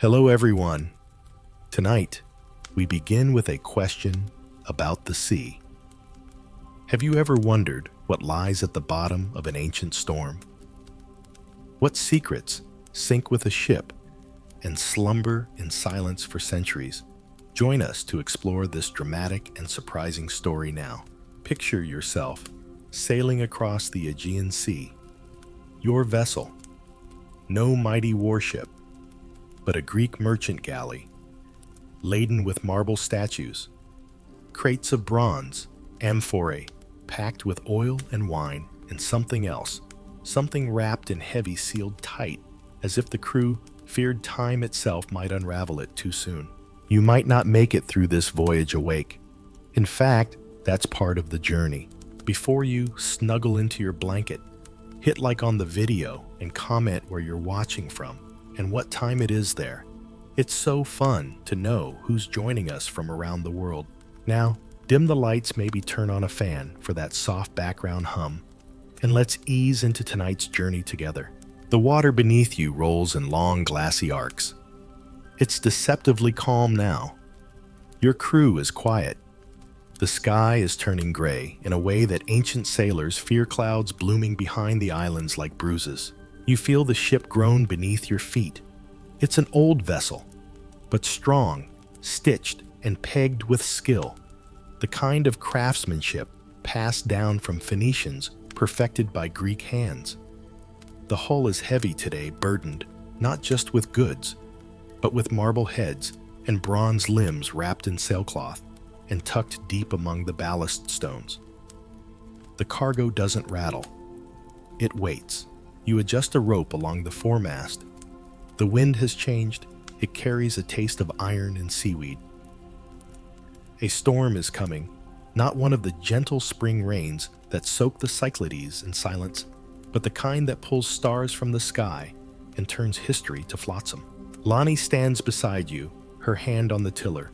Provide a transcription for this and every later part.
Hello, everyone. Tonight, we begin with a question about the sea. Have you ever wondered what lies at the bottom of an ancient storm? What secrets sink with a ship and slumber in silence for centuries? Join us to explore this dramatic and surprising story now. Picture yourself sailing across the Aegean Sea. Your vessel, no mighty warship, but a Greek merchant galley, laden with marble statues, crates of bronze, amphorae, packed with oil and wine, and something else, something wrapped in heavy sealed tight, as if the crew feared time itself might unravel it too soon. You might not make it through this voyage awake. In fact, that's part of the journey. Before you snuggle into your blanket, hit like on the video and comment where you're watching from and what time it is there. It's so fun to know who's joining us from around the world. Now, dim the lights, maybe turn on a fan for that soft background hum, and let's ease into tonight's journey together. The water beneath you rolls in long glassy arcs. It's deceptively calm now. Your crew is quiet. The sky is turning gray in a way that ancient sailors fear clouds blooming behind the islands like bruises. You feel the ship groan beneath your feet. It's an old vessel, but strong, stitched, and pegged with skill. The kind of craftsmanship passed down from Phoenicians, perfected by Greek hands. The hull is heavy today, burdened not just with goods, but with marble heads and bronze limbs wrapped in sailcloth and tucked deep among the ballast stones. The cargo doesn't rattle. It waits. You adjust a rope along the foremast. The wind has changed. It carries a taste of iron and seaweed. A storm is coming, not one of the gentle spring rains that soak the Cyclades in silence, but the kind that pulls stars from the sky and turns history to flotsam. Lonnie stands beside you, her hand on the tiller.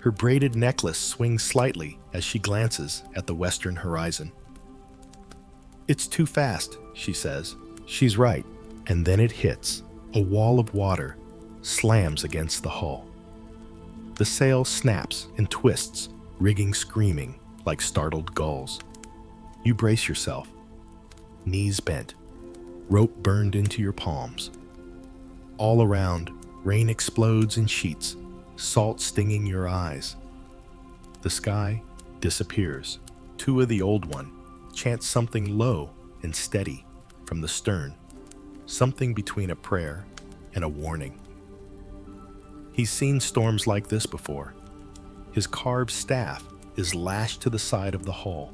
Her braided necklace swings slightly as she glances at the western horizon. "It's too fast," she says. She's right, and then it hits. A wall of water slams against the hull. The sail snaps and twists, rigging screaming like startled gulls. You brace yourself, knees bent, rope burned into your palms. All around, rain explodes in sheets, salt stinging your eyes. The sky disappears. Two of the Old One chants something low and steady from the stern, something between a prayer and a warning. He's seen storms like this before. His carved staff is lashed to the side of the hull,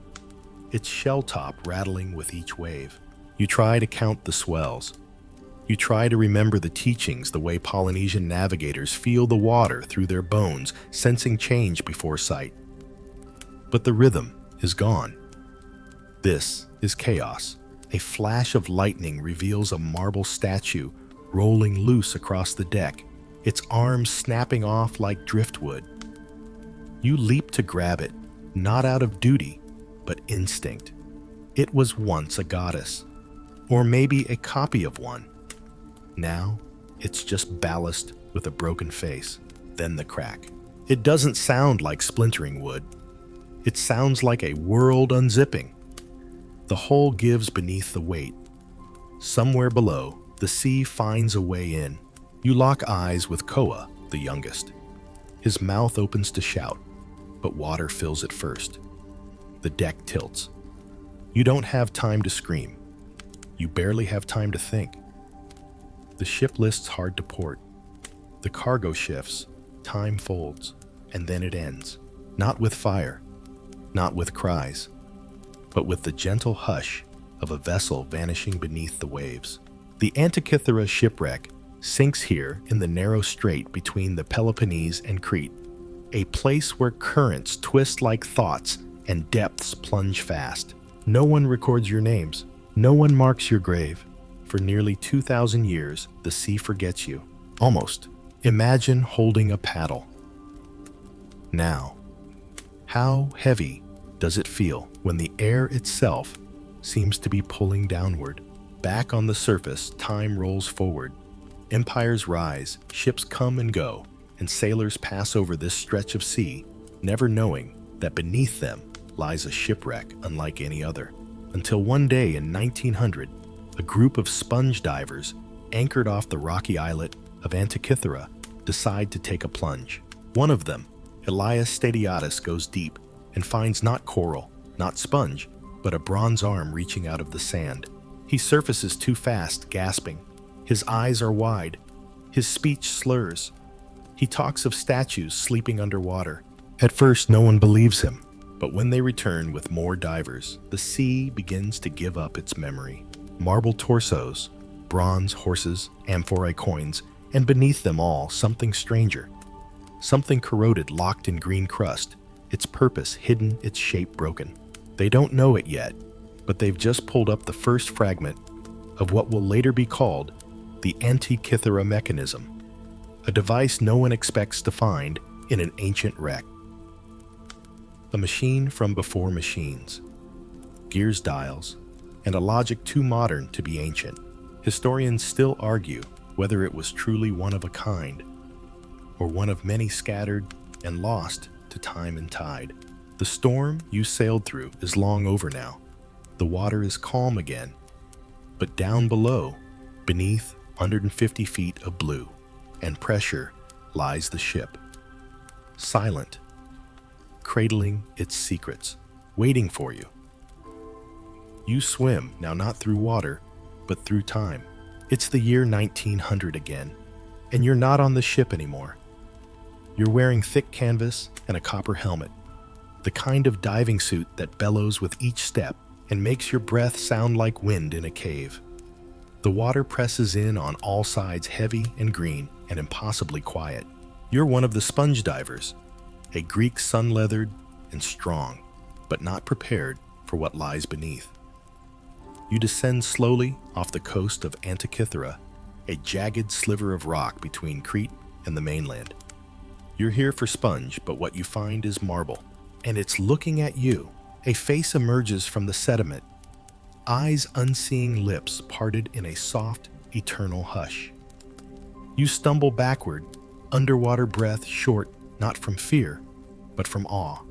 its shell top rattling with each wave. You try to count the swells. You try to remember the teachings the way Polynesian navigators feel the water through their bones, sensing change before sight. But the rhythm is gone. This is chaos. A flash of lightning reveals a marble statue rolling loose across the deck, its arms snapping off like driftwood. You leap to grab it, not out of duty, but instinct. It was once a goddess, or maybe a copy of one. Now, it's just ballast with a broken face, then the crack. It doesn't sound like splintering wood. It sounds like a world unzipping. The hull gives beneath the weight. Somewhere below, the sea finds a way in. You lock eyes with Koa, the youngest. His mouth opens to shout, but water fills it first. The deck tilts. You don't have time to scream. You barely have time to think. The ship lists hard to port. The cargo shifts, time folds, and then it ends. Not with fire, not with cries, but with the gentle hush of a vessel vanishing beneath the waves. The Antikythera Shipwreck sinks here in the narrow strait between the Peloponnese and Crete, a place where currents twist like thoughts and depths plunge fast. No one records your names. No one marks your grave. For nearly 2,000 years, the sea forgets you. Almost. Imagine holding a paddle. Now, how heavy does it feel when the air itself seems to be pulling downward? Back on the surface, time rolls forward. Empires rise, ships come and go, and sailors pass over this stretch of sea, never knowing that beneath them lies a shipwreck unlike any other. Until one day in 1900, a group of sponge divers anchored off the rocky islet of Antikythera decide to take a plunge. One of them, Elias Stadiatis, goes deep and finds not coral, not sponge, but a bronze arm reaching out of the sand. He surfaces too fast, gasping. His eyes are wide. His speech slurs. He talks of statues sleeping underwater. At first, no one believes him, but when they return with more divers, the sea begins to give up its memory. Marble torsos, bronze horses, amphorae coins, and beneath them all, something stranger. Something corroded, locked in green crust, its purpose hidden, its shape broken. They don't know it yet, but they've just pulled up the first fragment of what will later be called the Antikythera Mechanism, a device no one expects to find in an ancient wreck. A machine from before machines, gears, dials, and a logic too modern to be ancient. Historians still argue whether it was truly one of a kind, or one of many scattered and lost to time and tide. The storm you sailed through is long over now. The water is calm again, but down below, beneath 150 feet of blue and pressure, lies the ship, silent, cradling its secrets, waiting for you. You swim, now not through water, but through time. It's the year 1900 again, and you're not on the ship anymore. You're wearing thick canvas and a copper helmet, the kind of diving suit that bellows with each step and makes your breath sound like wind in a cave. The water presses in on all sides, heavy and green and impossibly quiet. You're one of the sponge divers, a Greek sun-leathered and strong, but not prepared for what lies beneath. You descend slowly off the coast of Antikythera, a jagged sliver of rock between Crete and the mainland. You're here for sponge, but what you find is marble, and it's looking at you. A face emerges from the sediment, eyes unseeing, lips parted in a soft, eternal hush. You stumble backward, underwater breath short, not from fear, but from awe.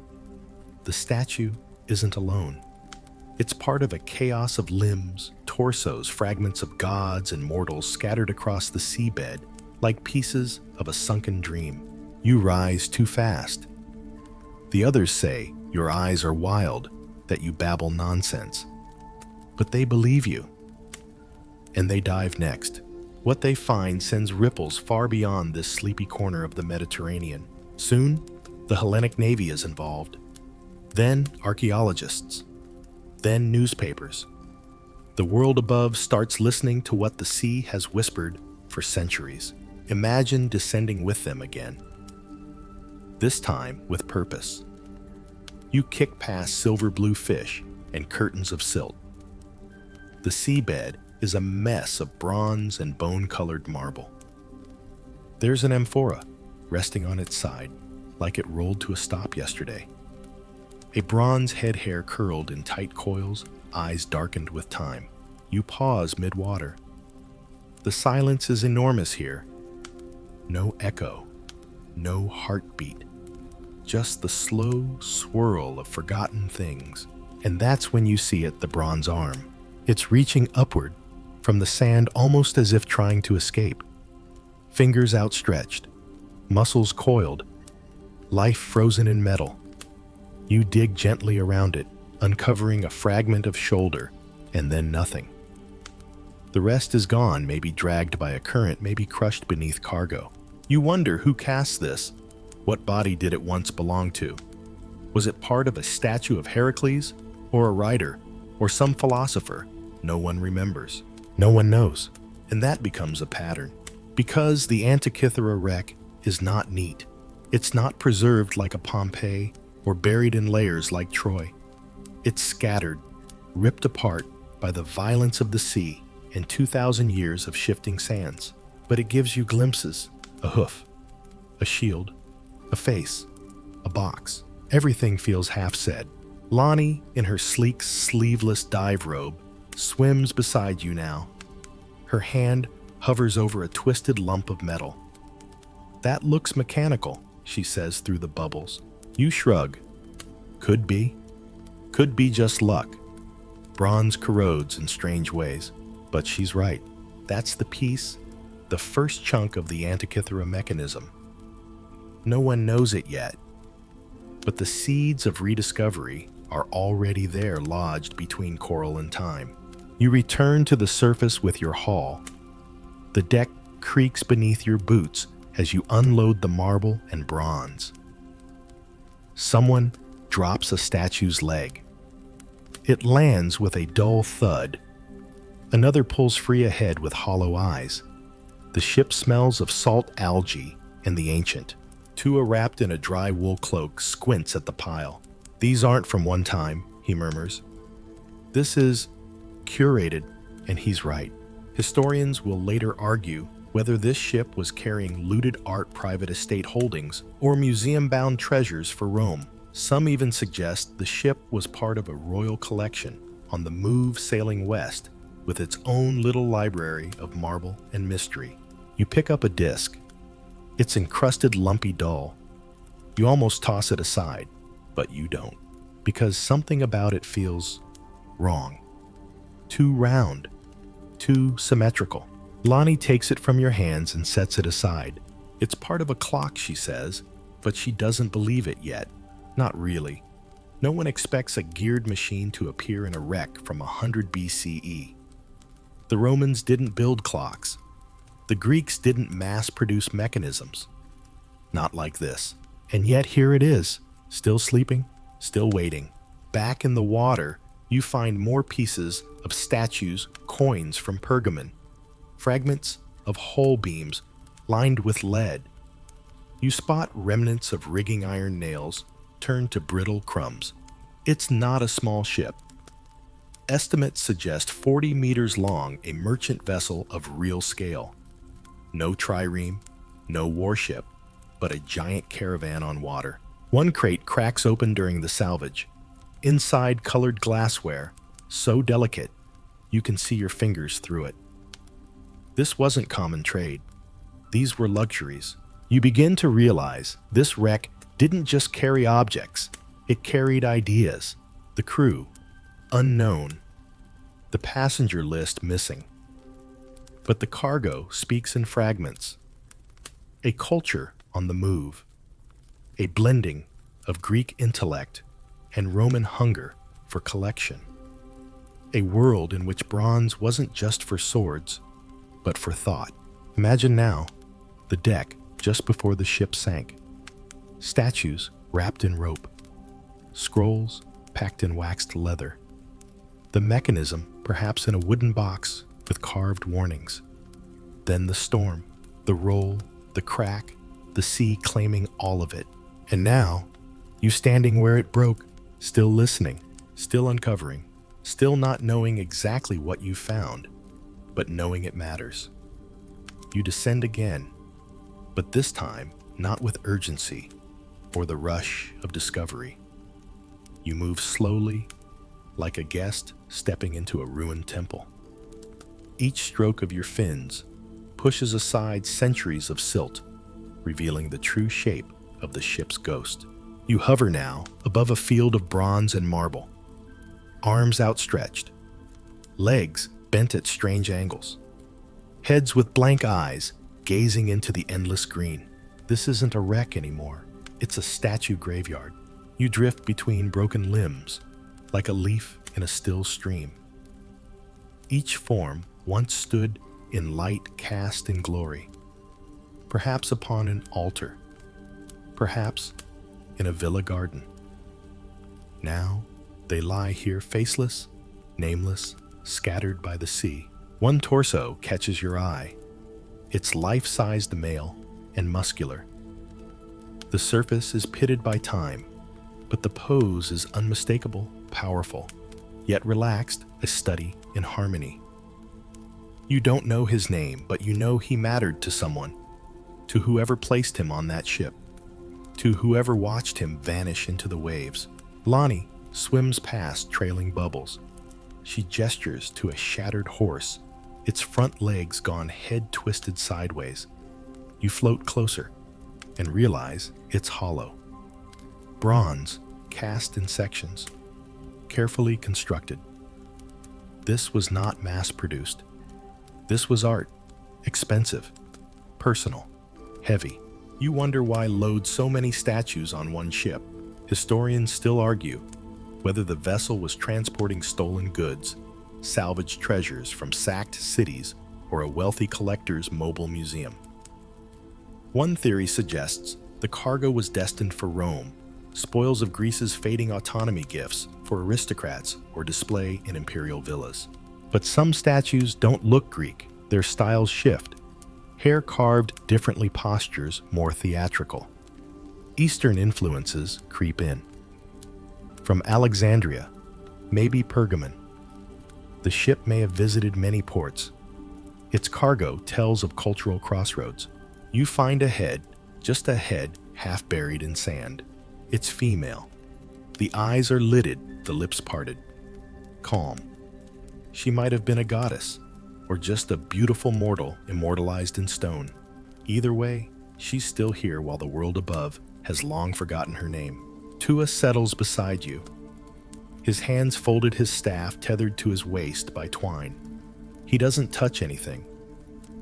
The statue isn't alone. It's part of a chaos of limbs, torsos, fragments of gods and mortals scattered across the seabed like pieces of a sunken dream. You rise too fast. The others say your eyes are wild, that you babble nonsense. But they believe you. And they dive next. What they find sends ripples far beyond this sleepy corner of the Mediterranean. Soon, the Hellenic Navy is involved. Then archaeologists. Then newspapers. The world above starts listening to what the sea has whispered for centuries. Imagine descending with them again. This time with purpose. You kick past silver blue fish and curtains of silt. The seabed is a mess of bronze and bone-colored marble. There's an amphora resting on its side, like it rolled to a stop yesterday. A bronze head hair curled in tight coils, eyes darkened with time. You pause mid-water. The silence is enormous here. No echo, no heartbeat. Just the slow swirl of forgotten things. And that's when you see it, the bronze arm. It's reaching upward from the sand almost as if trying to escape. Fingers outstretched, muscles coiled, life frozen in metal. You dig gently around it, uncovering a fragment of shoulder, and then nothing. The rest is gone, maybe dragged by a current, maybe crushed beneath cargo. You wonder who cast this. What body did it once belong to? Was it part of a statue of Heracles, or a writer, or some philosopher? No one remembers. No one knows. And that becomes a pattern. Because the Antikythera wreck is not neat. It's not preserved like a Pompeii, or buried in layers like Troy. It's scattered, ripped apart by the violence of the sea and 2,000 years of shifting sands. But it gives you glimpses, a hoof, a shield, a face, a box. Everything feels half said. Lonnie, in her sleek, sleeveless dive robe, swims beside you now, her hand hovers over a twisted lump of metal. "That looks mechanical," she says through the bubbles. You shrug. Could be. Could be just luck. Bronze corrodes in strange ways. But she's right. That's the piece, the first chunk of the Antikythera Mechanism. No one knows it yet, but the seeds of rediscovery are already there, lodged between coral and time. You return to the surface with your haul. The deck creaks beneath your boots as you unload the marble and bronze. Someone drops a statue's leg. It lands with a dull thud. Another pulls free ahead with hollow eyes. The ship smells of salt algae and the ancient. Tua, wrapped in a dry wool cloak, squints at the pile. "These aren't from one time," he murmurs. "This is curated," and he's right. Historians will later argue whether this ship was carrying looted art, private estate holdings, or museum-bound treasures for Rome. Some even suggest the ship was part of a royal collection on the move sailing west, with its own little library of marble and mystery. You pick up a disc. It's encrusted, lumpy, dull. You almost toss it aside, but you don't, because something about it feels wrong. Too round, too symmetrical. Lonnie takes it from your hands and sets it aside. It's part of a clock, she says, but she doesn't believe it yet. Not really. No one expects a geared machine to appear in a wreck from 100 BCE. The Romans didn't build clocks. The Greeks didn't mass-produce mechanisms. Not like this. And yet here it is, still sleeping, still waiting. Back in the water, you find more pieces of statues, coins from Pergamon, fragments of hull beams lined with lead. You spot remnants of rigging iron nails turned to brittle crumbs. It's not a small ship. Estimates suggest 40 meters long, a merchant vessel of real scale. No trireme, no warship, but a giant caravan on water. One crate cracks open during the salvage. Inside, colored glassware, so delicate you can see your fingers through it. This wasn't common trade. These were luxuries. You begin to realize this wreck didn't just carry objects, it carried ideas. The crew, unknown. The passenger list missing. But the cargo speaks in fragments. A culture on the move. A blending of Greek intellect and Roman hunger for collection. A world in which bronze wasn't just for swords, but for thought. Imagine now, the deck just before the ship sank. Statues wrapped in rope. Scrolls packed in waxed leather. The mechanism perhaps in a wooden box with carved warnings. Then the storm, the roll, the crack, the sea claiming all of it. And now, you standing where it broke, still listening, still uncovering, still not knowing exactly what you found, but knowing it matters. You descend again, but this time not with urgency or the rush of discovery. You move slowly, like a guest stepping into a ruined temple. Each stroke of your fins pushes aside centuries of silt, revealing the true shape of the ship's ghost. You hover now above a field of bronze and marble, arms outstretched, legs bent at strange angles, heads with blank eyes gazing into the endless green. This isn't a wreck anymore. It's a statue graveyard. You drift between broken limbs, like a leaf in a still stream. Each form once stood in light cast in glory, perhaps upon an altar, perhaps in a villa garden. Now they lie here faceless, nameless, scattered by the sea. One torso catches your eye. It's life-sized, male and muscular. The surface is pitted by time, but the pose is unmistakable, powerful, yet relaxed, a study in harmony. You don't know his name, but you know he mattered to someone, to whoever placed him on that ship, to whoever watched him vanish into the waves. Lonnie swims past trailing bubbles. She gestures to a shattered horse its front legs gone head twisted sideways. You float closer and realize it's hollow. Bronze, cast in sections, carefully constructed. This was not mass-produced. This was art, expensive, personal, heavy. You wonder why load so many statues on one ship. Historians still argue whether the vessel was transporting stolen goods, salvaged treasures from sacked cities, or a wealthy collector's mobile museum. One theory suggests the cargo was destined for Rome, spoils of Greece's fading autonomy gifts for aristocrats or display in imperial villas. But some statues don't look Greek, their styles shift. Hair carved differently, postures more theatrical. Eastern influences creep in. From Alexandria, maybe Pergamon. The ship may have visited many ports. Its cargo tells of cultural crossroads. You find a head, just a head half buried in sand. It's female. The eyes are lidded, the lips parted. Calm. She might have been a goddess, or just a beautiful mortal immortalized in stone. Either way, she's still here while the world above has long forgotten her name. Tua settles beside you. His hands folded, his staff tethered to his waist by twine. He doesn't touch anything.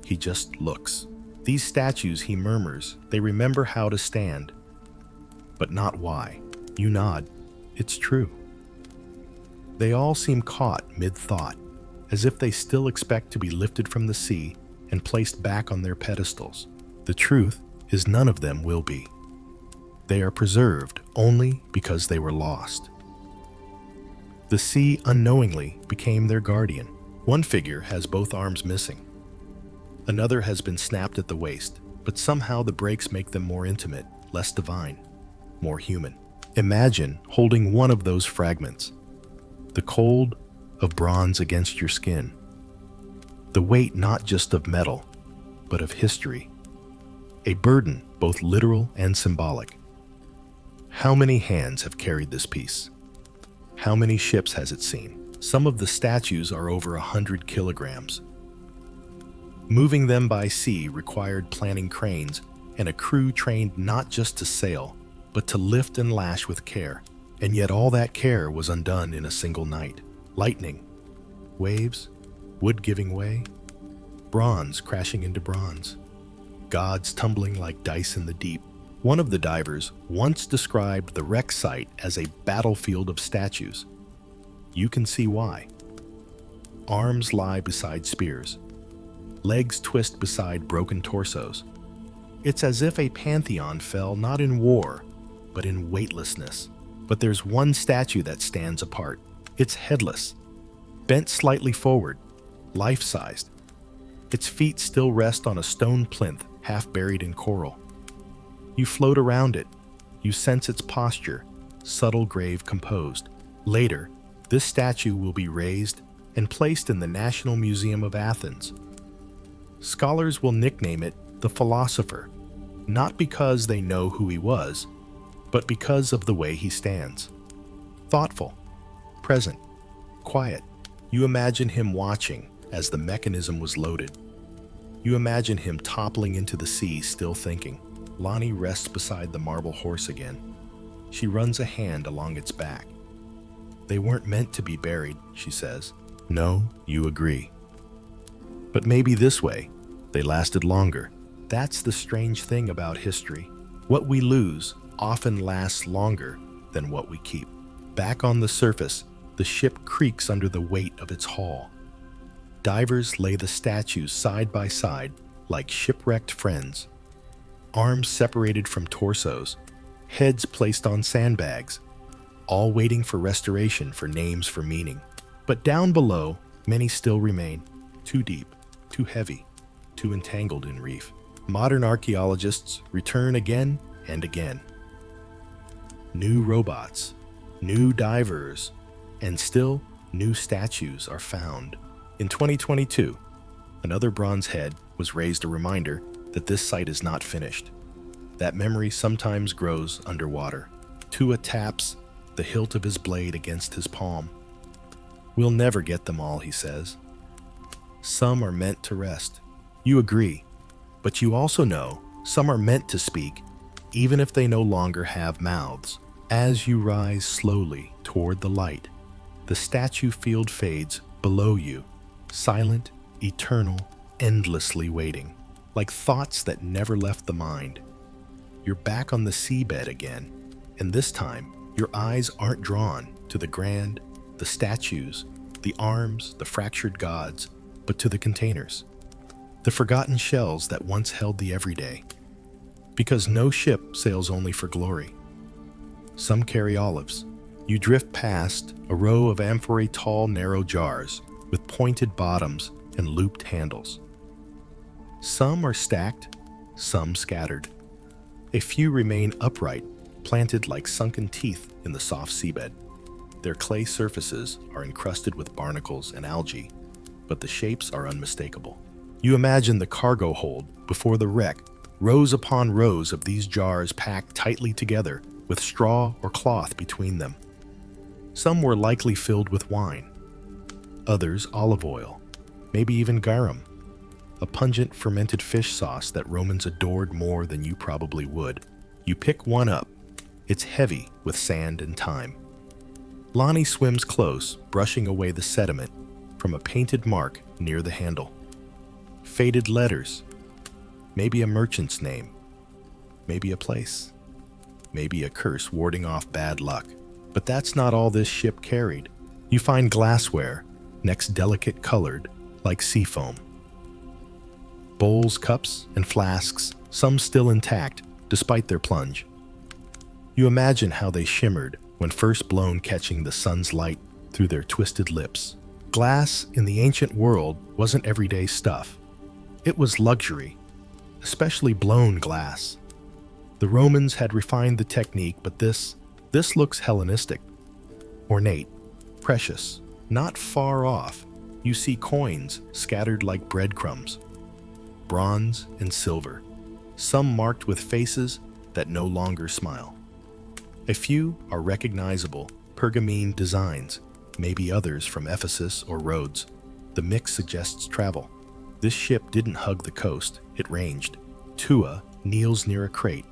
He just looks. These statues, he murmurs, they remember how to stand, but not why. You nod. It's true. They all seem caught mid-thought, as if they still expect to be lifted from the sea and placed back on their pedestals. The truth is none of them will be. They are preserved only because they were lost. The sea unknowingly became their guardian. One figure has both arms missing. Another has been snapped at the waist, but somehow the breaks make them more intimate, less divine, more human. Imagine holding one of those fragments. The cold of bronze against your skin. The weight not just of metal, but of history. A burden both literal and symbolic. How many hands have carried this piece? How many ships has it seen? Some of the statues are over 100 kilograms. Moving them by sea required planning cranes and a crew trained not just to sail, but to lift and lash with care. And yet all that care was undone in a single night. Lightning, waves, wood giving way, bronze crashing into bronze, gods tumbling like dice in the deep. One of the divers once described the wreck site as a battlefield of statues. You can see why. Arms lie beside spears. Legs twist beside broken torsos. It's as if a pantheon fell not in war, but in weightlessness. But there's one statue that stands apart. It's headless, bent slightly forward, life-sized. Its feet still rest on a stone plinth half buried in coral. You float around it. You sense its posture, subtle, grave, composed. Later, this statue will be raised and placed in the National Museum of Athens. Scholars will nickname it the philosopher, not because they know who he was, but because of the way he stands. Thoughtful, present, quiet. You imagine him watching as the mechanism was loaded. You imagine him toppling into the sea, still thinking. Lonnie rests beside the marble horse again. She runs a hand along its back. They weren't meant to be buried, she says. No, you agree. But maybe this way, they lasted longer. That's the strange thing about history. What we lose often lasts longer than what we keep. Back on the surface, the ship creaks under the weight of its haul. Divers lay the statues side by side like shipwrecked friends. Arms separated from torsos, heads placed on sandbags, all waiting for restoration, for names, for meaning. But down below, many still remain, too deep, too heavy, too entangled in reef. Modern archaeologists return again and again. New robots, new divers, and still new statues are found. In 2022, another bronze head was raised, a reminder that this site is not finished. That memory sometimes grows underwater. Tua taps the hilt of his blade against his palm. We'll never get them all, he says. Some are meant to rest. You agree, but you also know some are meant to speak, even if they no longer have mouths. As you rise slowly toward the light, the statue field fades below you, silent, eternal, endlessly waiting, like thoughts that never left the mind. You're back on the seabed again, and this time, your eyes aren't drawn to the grand, the statues, the arms, the fractured gods, but to the containers, the forgotten shells that once held the everyday. Because no ship sails only for glory. Some carry olives. You drift past a row of amphorae-tall, narrow jars with pointed bottoms and looped handles. Some are stacked, some scattered. A few remain upright, planted like sunken teeth in the soft seabed. Their clay surfaces are encrusted with barnacles and algae, but the shapes are unmistakable. You imagine the cargo hold before the wreck, rows upon rows of these jars packed tightly together with straw or cloth between them. Some were likely filled with wine, others olive oil, maybe even garum, a pungent fermented fish sauce that Romans adored more than you probably would. You pick one up. It's heavy with sand and thyme. Lonnie swims close, brushing away the sediment from a painted mark near the handle. Faded letters. Maybe a merchant's name. Maybe a place. Maybe a curse warding off bad luck. But that's not all this ship carried. You find glassware, next delicate colored, like sea foam. Bowls, cups, and flasks, some still intact, despite their plunge. You imagine how they shimmered when first blown, catching the sun's light through their twisted lips. Glass in the ancient world wasn't everyday stuff. It was luxury, especially blown glass. The Romans had refined the technique, but this looks Hellenistic. Ornate, precious, not far off. You see coins scattered like breadcrumbs. Bronze and silver, some marked with faces that no longer smile. A few are recognizable pergamene designs, maybe others from Ephesus or Rhodes. The mix suggests travel. This ship didn't hug the coast, it ranged. Tua kneels near a crate.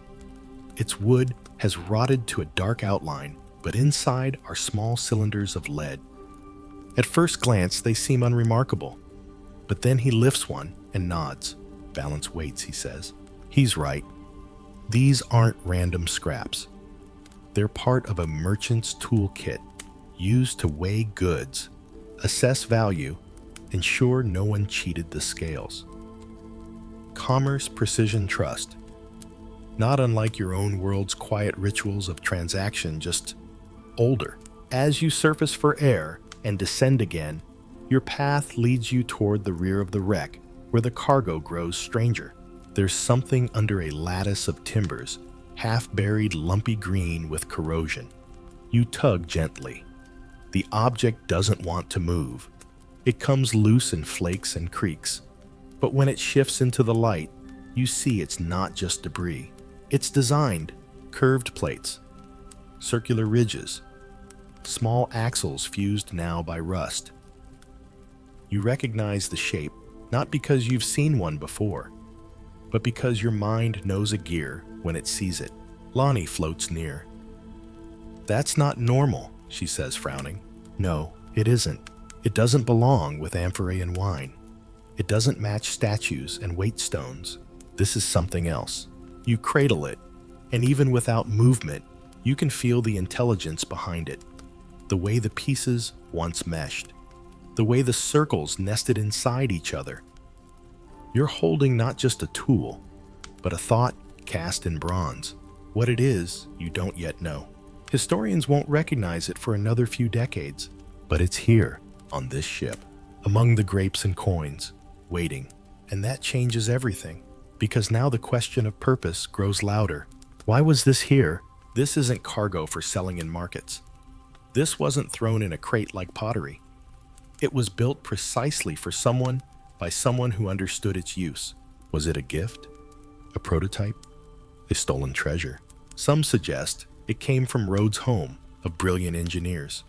Its wood has rotted to a dark outline, but inside are small cylinders of lead. At first glance, they seem unremarkable, but then he lifts one and nods. Balance weights, he says. He's right. These aren't random scraps. They're part of a merchant's toolkit, used to weigh goods, assess value, ensure no one cheated the scales. Commerce, precision, trust. Not unlike your own world's quiet rituals of transaction, just older. As you surface for air and descend again, your path leads you toward the rear of the wreck, where the cargo grows stranger. There's something under a lattice of timbers, half-buried lumpy green with corrosion. You tug gently. The object doesn't want to move. It comes loose in flakes and creaks. But when it shifts into the light, you see it's not just debris. It's designed, curved plates, circular ridges, small axles fused now by rust. You recognize the shape, not because you've seen one before, but because your mind knows a gear when it sees it. Lonnie floats near. That's not normal, she says, frowning. No, it isn't. It doesn't belong with amphorae and wine. It doesn't match statues and weight stones. This is something else. You cradle it, and even without movement, you can feel the intelligence behind it. The way the pieces once meshed. The way the circles nested inside each other. You're holding not just a tool, but a thought cast in bronze. What it is, you don't yet know. Historians won't recognize it for another few decades, but it's here, on this ship, among the grapes and coins, waiting. And that changes everything, because now the question of purpose grows louder. Why was this here? This isn't cargo for selling in markets. This wasn't thrown in a crate like pottery. It was built precisely for someone, by someone who understood its use. Was it a gift? A prototype? A stolen treasure? Some suggest it came from Rhodes' home of brilliant engineers.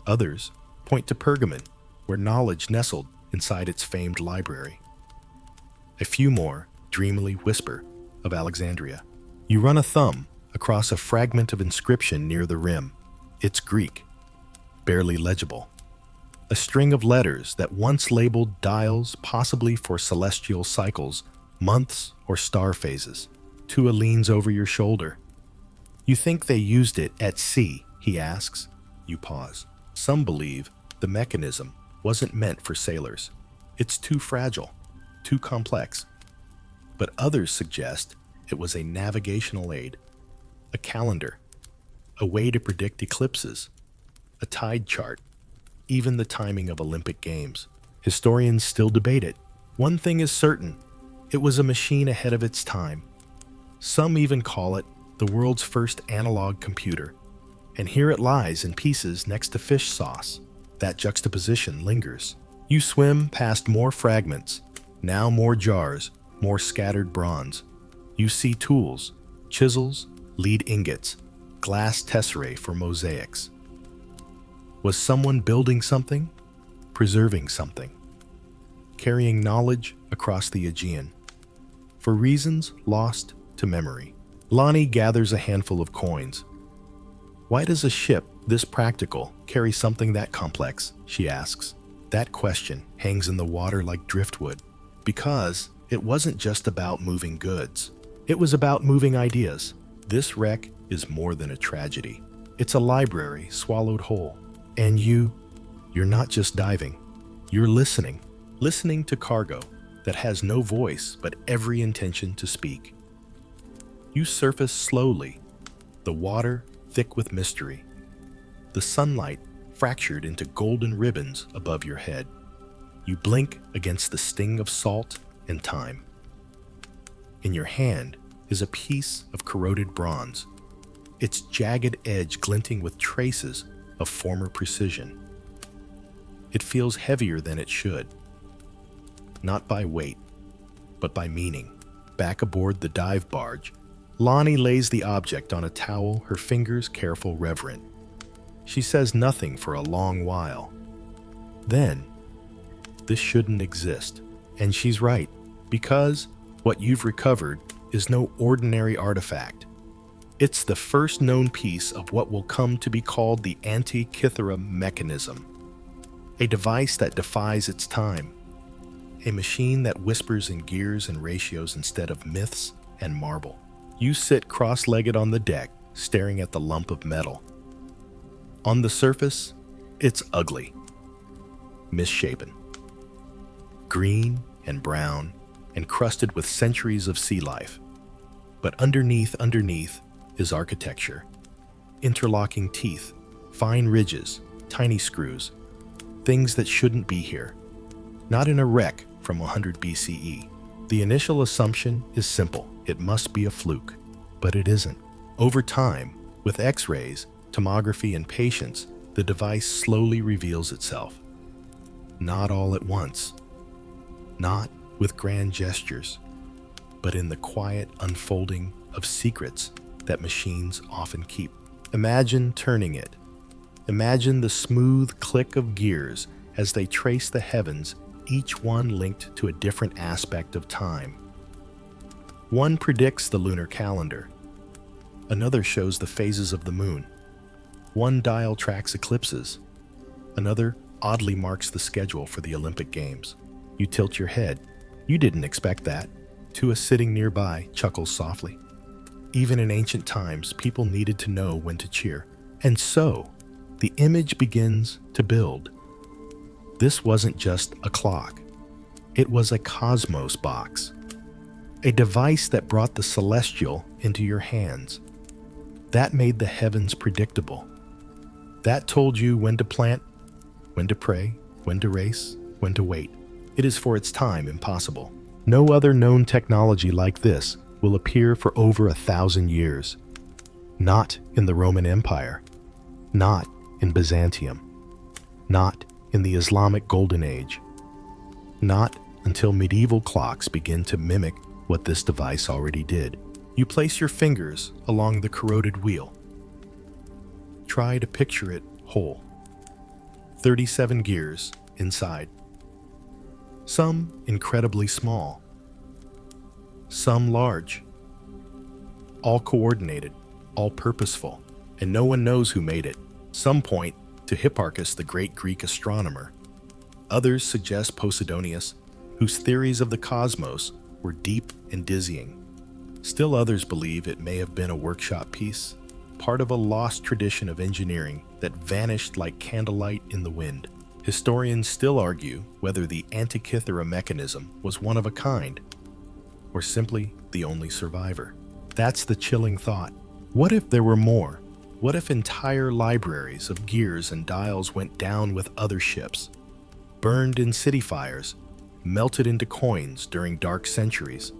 Others point to Pergamon, where knowledge nestled inside its famed library. A few more dreamily whisper of Alexandria. You run a thumb across a fragment of inscription near the rim. It's Greek, barely legible. A string of letters that once labeled dials, possibly for celestial cycles, months, or star phases. Tua leans over your shoulder. You think they used it at sea, he asks. You pause. Some believe the mechanism wasn't meant for sailors. It's too fragile, too complex. But others suggest it was a navigational aid, a calendar, a way to predict eclipses, a tide chart, even the timing of Olympic Games. Historians still debate it. One thing is certain, it was a machine ahead of its time. Some even call it the world's first analog computer. And here it lies in pieces next to fish sauce. That juxtaposition lingers. You swim past more fragments, now more jars, more scattered bronze. You see tools, chisels, lead ingots, glass tesserae for mosaics. Was someone building something, preserving something, carrying knowledge across the Aegean? For reasons lost to memory, Lonnie gathers a handful of coins. Why does a ship this practical carry something that complex, she asks. That question hangs in the water like driftwood, because it wasn't just about moving goods. It was about moving ideas. This wreck is more than a tragedy. It's a library swallowed whole. And you're not just diving. You're listening to cargo that has no voice but every intention to speak. You surface slowly, the water thick with mystery, the sunlight fractured into golden ribbons above your head. You blink against the sting of salt and time. In your hand is a piece of corroded bronze, its jagged edge glinting with traces of former precision. It feels heavier than it should, not by weight, but by meaning. Back aboard the dive barge, Lonnie lays the object on a towel, her fingers careful, reverent. She says nothing for a long while. Then, this shouldn't exist. And she's right, because what you've recovered is no ordinary artifact. It's the first known piece of what will come to be called the Antikythera Mechanism, a device that defies its time, a machine that whispers in gears and ratios instead of myths and marble. You sit cross-legged on the deck, staring at the lump of metal. On the surface, it's ugly, misshapen, green and brown, and crusted with centuries of sea life. But underneath is architecture. Interlocking teeth, fine ridges, tiny screws, things that shouldn't be here. Not in a wreck from 100 BCE. The initial assumption is simple. It must be a fluke. But it isn't. Over time, with X-rays, tomography, and patience, the device slowly reveals itself. Not all at once. Not with grand gestures, but in the quiet unfolding of secrets that machines often keep. Imagine turning it. Imagine the smooth click of gears as they trace the heavens, each one linked to a different aspect of time. One predicts the lunar calendar. Another shows the phases of the moon. One dial tracks eclipses. Another oddly marks the schedule for the Olympic Games. You tilt your head. You didn't expect that. Tua, sitting nearby, chuckles softly. Even in ancient times, people needed to know when to cheer. And so, the image begins to build. This wasn't just a clock. It was a cosmos box. A device that brought the celestial into your hands. That made the heavens predictable. That told you when to plant, when to pray, when to race, when to wait. It is for its time impossible. No other known technology like this will appear for over 1,000 years. Not in the Roman Empire. Not in Byzantium. Not in the Islamic Golden Age. Not until medieval clocks begin to mimic what this device already did. You place your fingers along the corroded wheel. Try to picture it whole. 37 gears inside. Some incredibly small, some large, all coordinated, all purposeful, and no one knows who made it. Some point to Hipparchus, the great Greek astronomer. Others suggest Posidonius, whose theories of the cosmos were deep and dizzying. Still others believe it may have been a workshop piece, part of a lost tradition of engineering that vanished like candlelight in the wind. Historians still argue whether the Antikythera Mechanism was one of a kind, or simply the only survivor. That's the chilling thought. What if there were more? What if entire libraries of gears and dials went down with other ships, burned in city fires, melted into coins during dark centuries?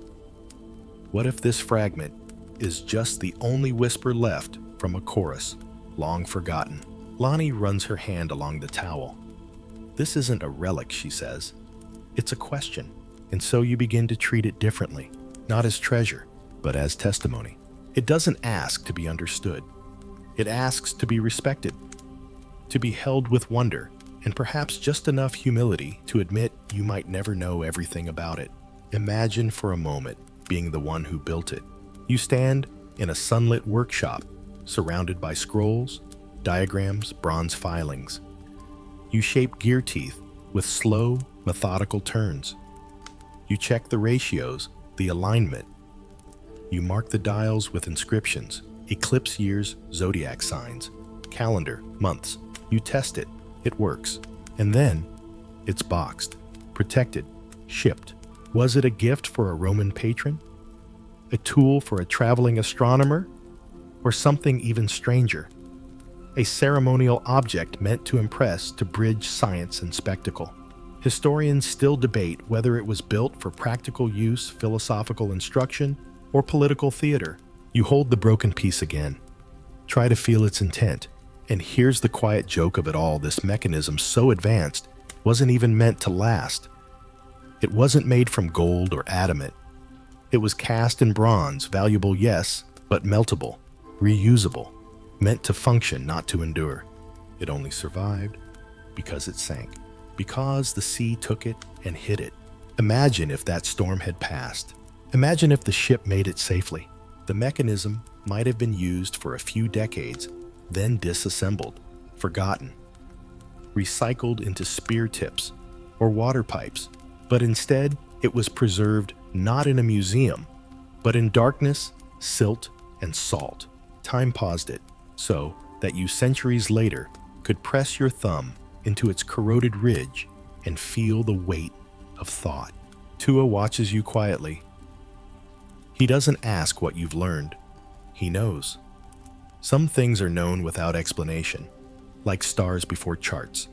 What if this fragment is just the only whisper left from a chorus, long forgotten? Lonnie runs her hand along the towel. This isn't a relic, she says. It's a question. And so you begin to treat it differently, not as treasure, but as testimony. It doesn't ask to be understood. It asks to be respected, to be held with wonder, and perhaps just enough humility to admit you might never know everything about it. Imagine for a moment being the one who built it. You stand in a sunlit workshop, surrounded by scrolls, diagrams, bronze filings. You shape gear teeth with slow, methodical turns. You check the ratios, the alignment. You mark the dials with inscriptions, eclipse years, zodiac signs, calendar, months. You test it. It works. And then it's boxed, protected, shipped. Was it a gift for a Roman patron? A tool for a traveling astronomer? Or something even stranger? A ceremonial object meant to impress, to bridge science and spectacle. Historians still debate whether it was built for practical use, philosophical instruction, or political theater. You hold the broken piece again. Try to feel its intent. And here's the quiet joke of it all. This mechanism, so advanced, wasn't even meant to last. It wasn't made from gold or adamant. It was cast in bronze, valuable, yes, but meltable, reusable, meant to function, not to endure. It only survived because it sank, because the sea took it and hid it. Imagine if that storm had passed. Imagine if the ship made it safely. The mechanism might have been used for a few decades, then disassembled, forgotten, recycled into spear tips or water pipes. But instead, it was preserved not in a museum, but in darkness, silt, and salt. Time paused it so that you centuries later could press your thumb into its corroded ridge and feel the weight of thought. Tua watches you quietly. He doesn't ask what you've learned. He knows. Some things are known without explanation, like stars before charts,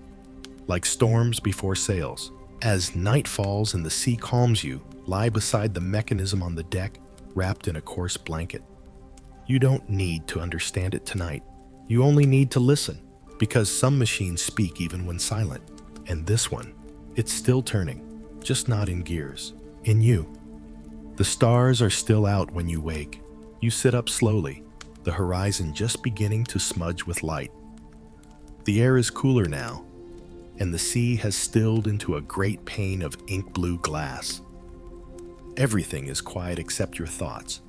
like storms before sails. As night falls and the sea calms you, lie beside the mechanism on the deck, wrapped in a coarse blanket. You don't need to understand it tonight. You only need to listen, because some machines speak even when silent. And this one, it's still turning, just not in gears, in you. The stars are still out when you wake. You sit up slowly, the horizon just beginning to smudge with light. The air is cooler now, and the sea has stilled into a great pane of ink-blue glass. Everything is quiet except your thoughts,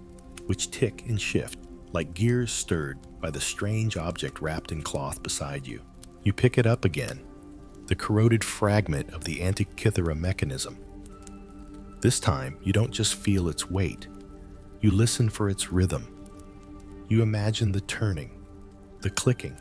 which tick and shift like gears stirred by the strange object wrapped in cloth beside you. You pick it up again, the corroded fragment of the Antikythera Mechanism. This time, you don't just feel its weight. You listen for its rhythm. You imagine the turning, the clicking,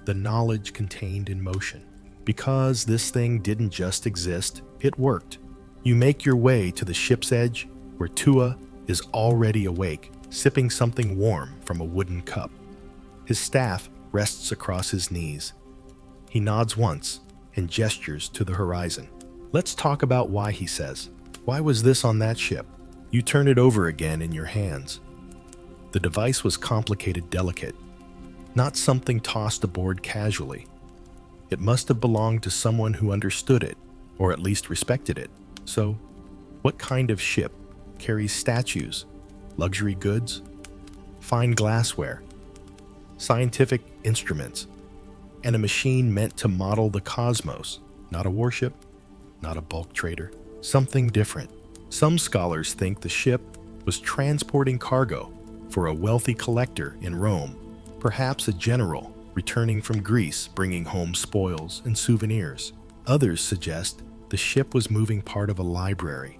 the knowledge contained in motion. Because this thing didn't just exist, it worked. You make your way to the ship's edge, where Tua is already awake, sipping something warm from a wooden cup. His staff rests across his knees. He nods once and gestures to the horizon. Let's talk about why, he says. Why was this on that ship? You turn it over again in your hands. The device was complicated, delicate, not something tossed aboard casually. It must have belonged to someone who understood it, or at least respected it. So, what kind of ship carries statues, luxury goods, fine glassware, scientific instruments, and a machine meant to model the cosmos? Not a warship, not a bulk trader, something different. Some scholars think the ship was transporting cargo for a wealthy collector in Rome, perhaps a general returning from Greece bringing home spoils and souvenirs. Others suggest the ship was moving part of a library,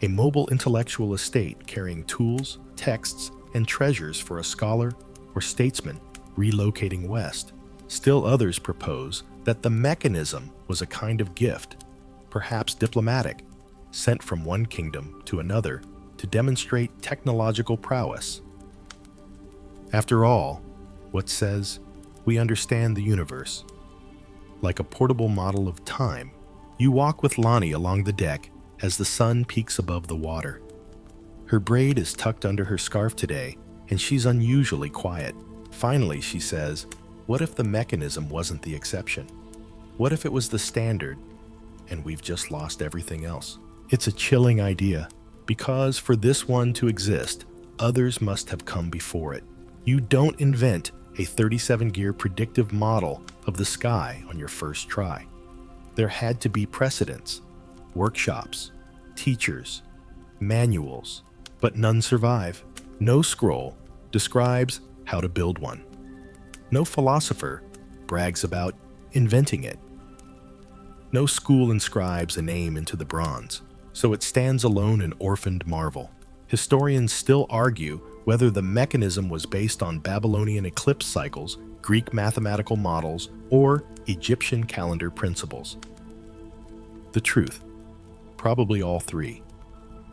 a mobile intellectual estate carrying tools, texts, and treasures for a scholar or statesman relocating west. Still others propose that the mechanism was a kind of gift, perhaps diplomatic, sent from one kingdom to another to demonstrate technological prowess. After all, what says we understand the universe? Like a portable model of time, you walk with Lonnie along the deck as the sun peaks above the water. Her braid is tucked under her scarf today, and she's unusually quiet. Finally, she says, what if the mechanism wasn't the exception? What if it was the standard, and we've just lost everything else? It's a chilling idea, because for this one to exist, others must have come before it. You don't invent a 37-gear predictive model of the sky on your first try. There had to be precedents, workshops, teachers, manuals, but none survive. No scroll describes how to build one. No philosopher brags about inventing it. No school inscribes a name into the bronze, so it stands alone an orphaned marvel. Historians still argue whether the mechanism was based on Babylonian eclipse cycles, Greek mathematical models, or Egyptian calendar principles. The truth, probably all three,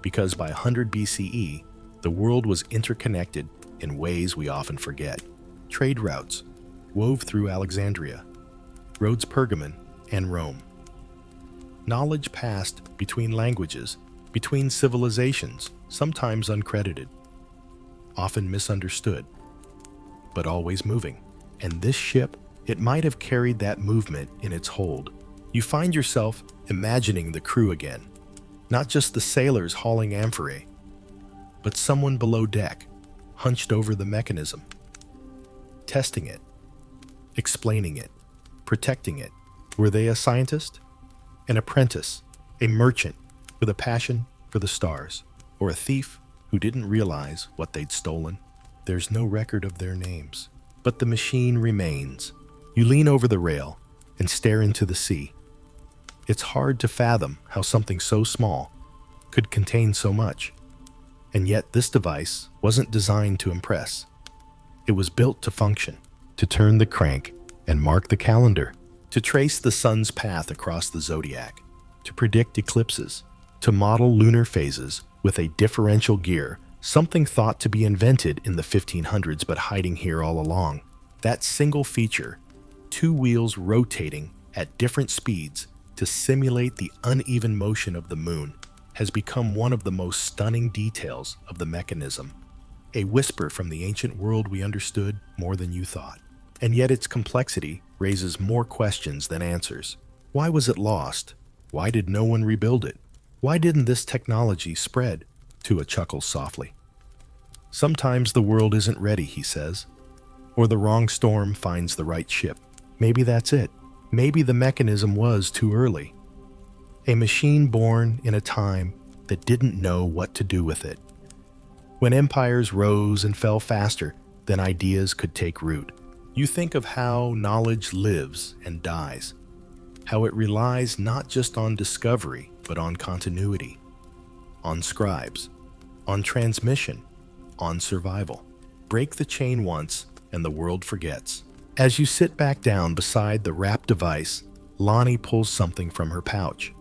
because by 100 BCE, the world was interconnected in ways we often forget. Trade routes wove through Alexandria, Rhodes Pergamon, and Rome. Knowledge passed between languages, between civilizations, sometimes uncredited, often misunderstood, but always moving. And this ship, it might have carried that movement in its hold. You find yourself imagining the crew again, not just the sailors hauling amphorae, but someone below deck, hunched over the mechanism, testing it, explaining it, protecting it. Were they a scientist, an apprentice, a merchant with a passion for the stars, or a thief who didn't realize what they'd stolen? There's no record of their names, but the machine remains. You lean over the rail and stare into the sea. It's hard to fathom how something so small could contain so much. And yet this device wasn't designed to impress. It was built to function, to turn the crank and mark the calendar, to trace the sun's path across the zodiac, to predict eclipses, to model lunar phases with a differential gear, something thought to be invented in the 1500s but hiding here all along. That single feature, two wheels rotating at different speeds to simulate the uneven motion of the moon, has become one of the most stunning details of the mechanism. A whisper from the ancient world we understood more than you thought. And yet its complexity raises more questions than answers. Why was it lost? Why did no one rebuild it? Why didn't this technology spread? Tua chuckles softly. Sometimes the world isn't ready, he says, or the wrong storm finds the right ship. Maybe that's it. Maybe the mechanism was too early. A machine born in a time that didn't know what to do with it. When empires rose and fell faster than ideas could take root. You think of how knowledge lives and dies, how it relies not just on discovery, but on continuity, on scribes, on transmission, on survival. Break the chain once, and the world forgets. As you sit back down beside the wrapped device, Lonnie pulls something from her pouch.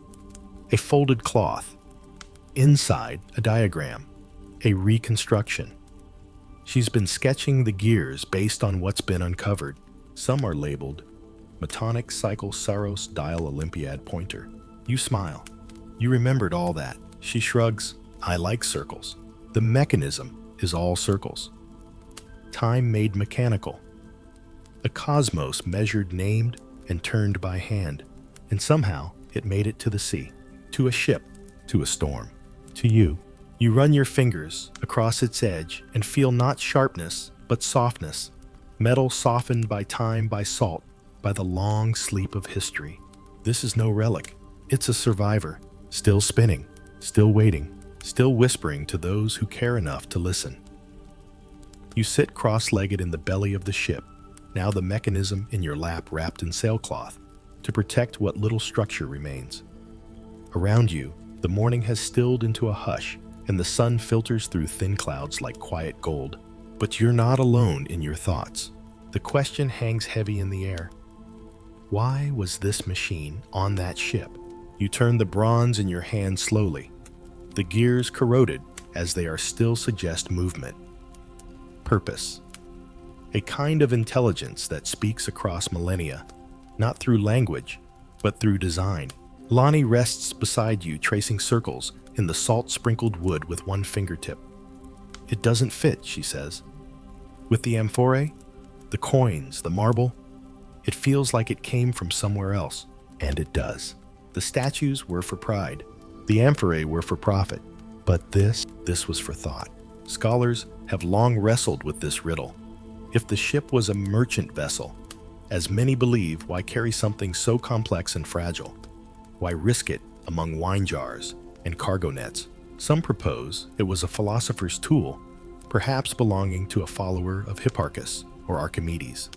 A folded cloth. Inside, a diagram, a reconstruction. She's been sketching the gears based on what's been uncovered. Some are labeled Metonic Cycle Saros Dial Olympiad Pointer. You smile. You remembered all that. She shrugs. I like circles. The mechanism is all circles. Time made mechanical. A cosmos measured, named, and turned by hand. And somehow it made it to the sea, to a ship, to a storm, to you. You run your fingers across its edge and feel not sharpness, but softness. Metal softened by time, by salt, by the long sleep of history. This is no relic. It's a survivor, still spinning, still waiting, still whispering to those who care enough to listen. You sit cross-legged in the belly of the ship, now the mechanism in your lap wrapped in sailcloth, to protect what little structure remains. Around you, the morning has stilled into a hush, and the sun filters through thin clouds like quiet gold. But you're not alone in your thoughts. The question hangs heavy in the air. Why was this machine on that ship? You turn the bronze in your hand slowly. The gears corroded, as they are still suggest movement. Purpose. A kind of intelligence that speaks across millennia, not through language, but through design. Lonnie rests beside you, tracing circles in the salt-sprinkled wood with one fingertip. It doesn't fit, she says. With the amphorae, the coins, the marble, it feels like it came from somewhere else, and it does. The statues were for pride. The amphorae were for profit. But this was for thought. Scholars have long wrestled with this riddle. If the ship was a merchant vessel, as many believe, why carry something so complex and fragile? Why risk it among wine jars and cargo nets? Some propose it was a philosopher's tool, perhaps belonging to a follower of Hipparchus or Archimedes.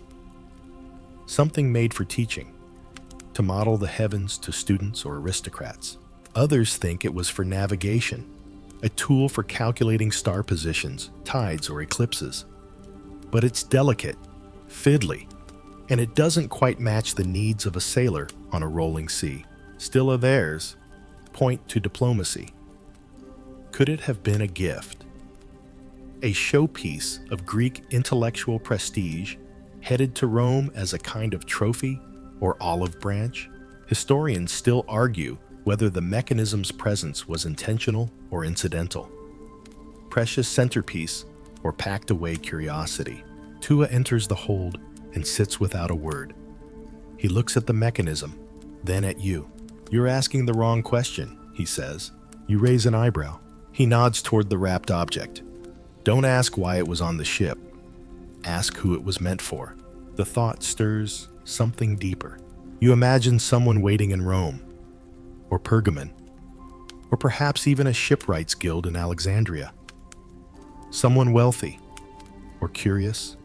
Something made for teaching, to model the heavens to students or aristocrats. Others think it was for navigation, a tool for calculating star positions, tides, or eclipses. But it's delicate, fiddly, and it doesn't quite match the needs of a sailor on a rolling sea. Still others point to diplomacy. Could it have been a gift? A showpiece of Greek intellectual prestige headed to Rome as a kind of trophy or olive branch? Historians still argue whether the mechanism's presence was intentional or incidental. Precious centerpiece or packed away curiosity. Tua enters the hold and sits without a word. He looks at the mechanism, then at you. You're asking the wrong question, he says. You raise an eyebrow. He nods toward the wrapped object. Don't ask why it was on the ship. Ask who it was meant for. The thought stirs something deeper. You imagine someone waiting in Rome, or Pergamon, or perhaps even a shipwrights guild in Alexandria. Someone wealthy, or curious,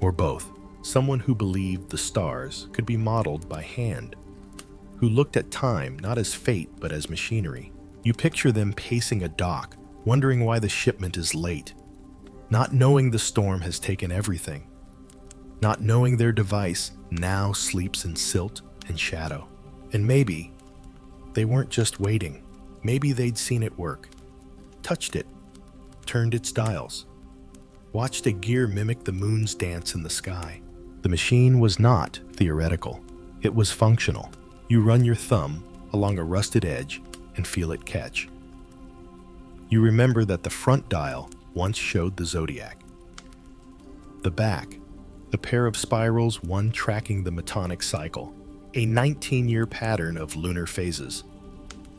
or both. Someone who believed the stars could be modeled by hand, who looked at time not as fate but as machinery. You picture them pacing a dock, wondering why the shipment is late, not knowing the storm has taken everything, not knowing their device now sleeps in silt and shadow. And maybe they weren't just waiting. Maybe they'd seen it work, touched it, turned its dials, watched a gear mimic the moon's dance in the sky. The machine was not theoretical. It was functional. You run your thumb along a rusted edge and feel it catch. You remember that the front dial once showed the zodiac. The back, a pair of spirals, one tracking the Metonic cycle, a 19-year pattern of lunar phases.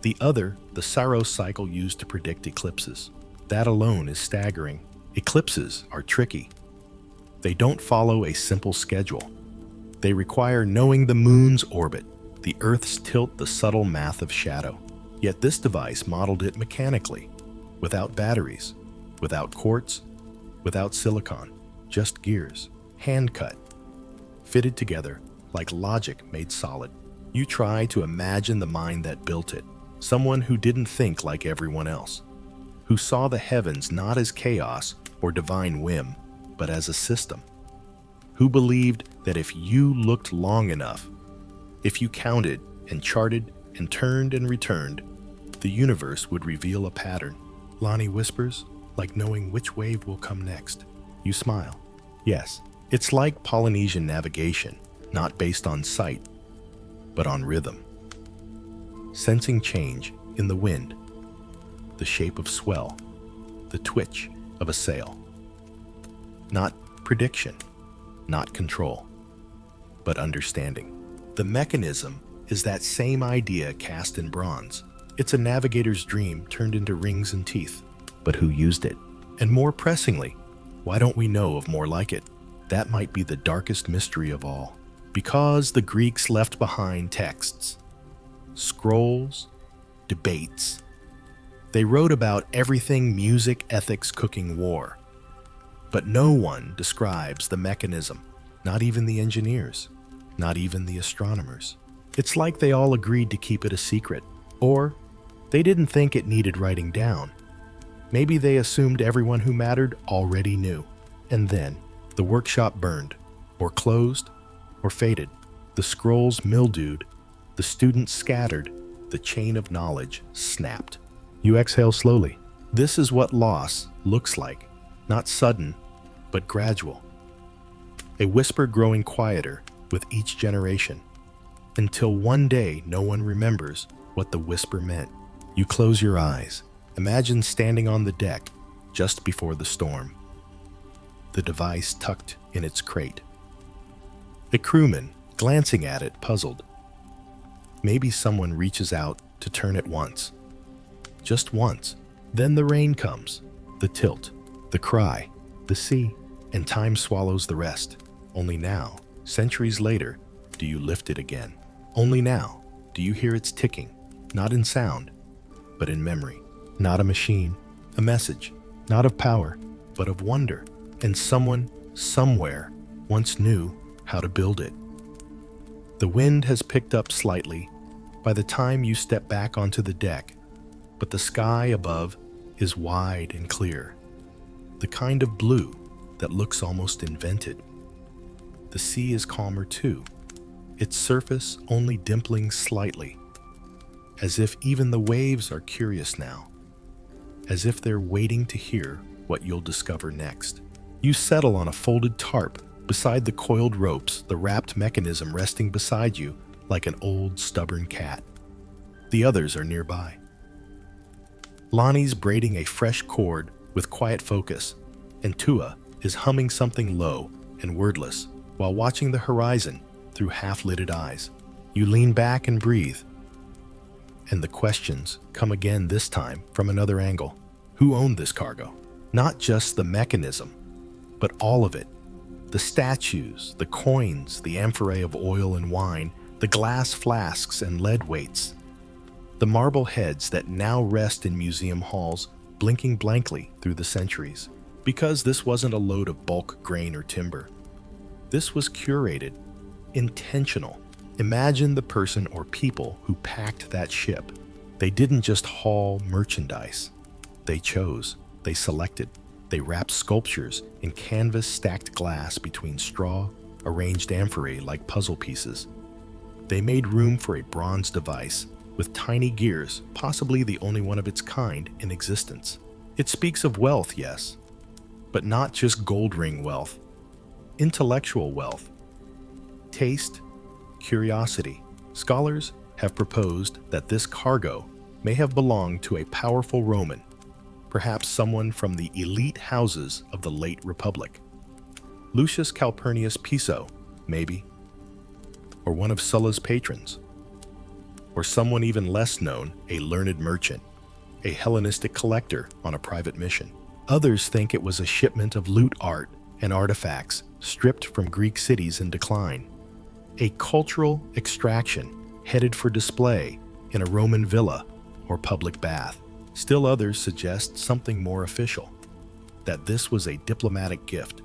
The other, the Saros cycle used to predict eclipses. That alone is staggering. Eclipses are tricky. They don't follow a simple schedule. They require knowing the moon's orbit, the Earth's tilt, the subtle math of shadow. Yet this device modeled it mechanically, without batteries, without quartz, without silicon, just gears, hand-cut, fitted together like logic made solid. You try to imagine the mind that built it, someone who didn't think like everyone else, who saw the heavens not as chaos or divine whim, but as a system, who believed that if you looked long enough, if you counted and charted and turned and returned, the universe would reveal a pattern. Lonnie whispers, like knowing which wave will come next. You smile. Yes, it's like Polynesian navigation, not based on sight, but on rhythm. Sensing change in the wind, the shape of swell, the twitch of a sail. Not prediction, not control, but understanding. The mechanism is that same idea cast in bronze. It's a navigator's dream turned into rings and teeth. But who used it? And more pressingly, why don't we know of more like it? That might be the darkest mystery of all. Because the Greeks left behind texts, scrolls, debates. They wrote about everything: music, ethics, cooking, war. But no one describes the mechanism, not even the engineers, not even the astronomers. It's like they all agreed to keep it a secret, or they didn't think it needed writing down. Maybe they assumed everyone who mattered already knew. And then the workshop burned, or closed, or faded. The scrolls mildewed, the students scattered, the chain of knowledge snapped. You exhale slowly. This is what loss looks like. Not sudden, but gradual. A whisper growing quieter with each generation, until one day no one remembers what the whisper meant. You close your eyes. Imagine standing on the deck just before the storm, the device tucked in its crate. A crewman glancing at it, puzzled. Maybe someone reaches out to turn it once. Just once. Then the rain comes, the tilt, the cry, the sea, and time swallows the rest. Only now, centuries later, do you lift it again. Only now do you hear its ticking, not in sound, but in memory. Not a machine, a message, not of power, but of wonder. And someone, somewhere, once knew how to build it. The wind has picked up slightly by the time you step back onto the deck, but the sky above is wide and clear, the kind of blue that looks almost invented. The sea is calmer too, its surface only dimpling slightly, as if even the waves are curious now, as if they're waiting to hear what you'll discover next. You settle on a folded tarp beside the coiled ropes, the wrapped mechanism resting beside you like an old, stubborn cat. The others are nearby. Lonnie's braiding a fresh cord with quiet focus, and Tua is humming something low and wordless while watching the horizon through half-lidded eyes. You lean back and breathe, and the questions come again, this time from another angle. Who owned this cargo? Not just the mechanism, but all of it. The statues, the coins, the amphorae of oil and wine, the glass flasks and lead weights. The marble heads that now rest in museum halls, blinking blankly through the centuries. Because this wasn't a load of bulk grain or timber. This was curated, intentional. Imagine the person or people who packed that ship. They didn't just haul merchandise. They chose, they selected. They wrapped sculptures in canvas stacked glass between straw, arranged amphorae like puzzle pieces. They made room for a bronze device with tiny gears, possibly the only one of its kind in existence. It speaks of wealth, yes, but not just gold ring wealth. Intellectual wealth. Taste, curiosity. Scholars have proposed that this cargo may have belonged to a powerful Roman, perhaps someone from the elite houses of the late Republic. Lucius Calpurnius Piso, maybe, or one of Sulla's patrons, or someone even less known, a learned merchant, a Hellenistic collector on a private mission. Others think it was a shipment of loot art and artifacts stripped from Greek cities in decline, a cultural extraction headed for display in a Roman villa or public bath. Still others suggest something more official, that this was a diplomatic gift,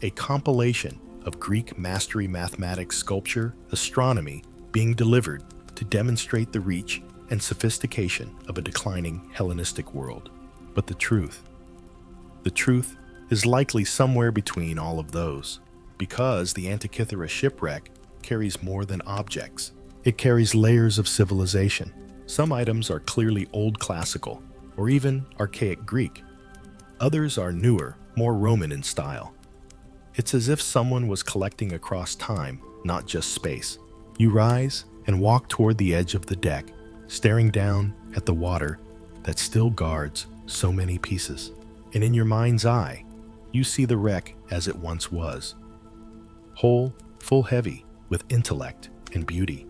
a compilation of Greek mastery mathematics, sculpture, astronomy being delivered to demonstrate the reach and sophistication of a declining Hellenistic world. But the truth is likely somewhere between all of those, because the Antikythera Shipwreck carries more than objects. It carries layers of civilization. Some items are clearly old classical, or even archaic Greek. Others are newer, more Roman in style. It's as if someone was collecting across time, not just space. You rise and walk toward the edge of the deck, staring down at the water that still guards so many pieces. And in your mind's eye, you see the wreck as it once was. Whole, full heavy, with intellect and beauty.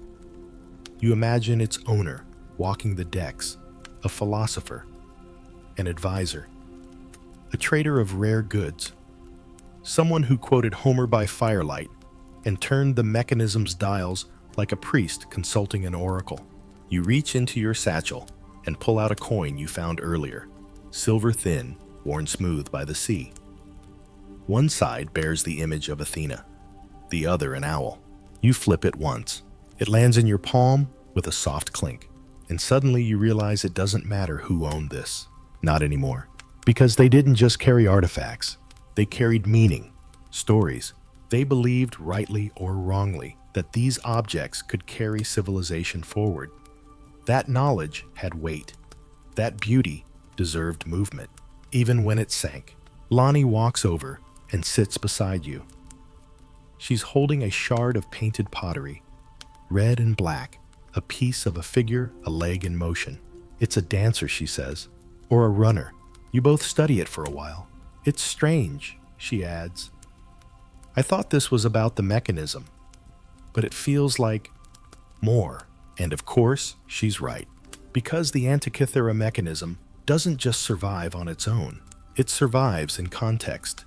You imagine its owner walking the decks, a philosopher, an advisor, a trader of rare goods, someone who quoted Homer by firelight and turned the mechanism's dials like a priest consulting an oracle. You reach into your satchel and pull out a coin you found earlier, silver thin, worn smooth by the sea. One side bears the image of Athena, the other an owl. You flip it once. It lands in your palm with a soft clink, and suddenly you realize it doesn't matter who owned this. Not anymore. Because they didn't just carry artifacts. They carried meaning, stories. They believed, rightly or wrongly, that these objects could carry civilization forward. That knowledge had weight. That beauty deserved movement, even when it sank. Lonnie walks over and sits beside you. She's holding a shard of painted pottery, red and black, a piece of a figure, a leg in motion. It's a dancer, she says, or a runner. You both study it for a while. It's strange, she adds. I thought this was about the mechanism, but it feels like more. And of course, she's right. Because the Antikythera Mechanism doesn't just survive on its own. It survives in context,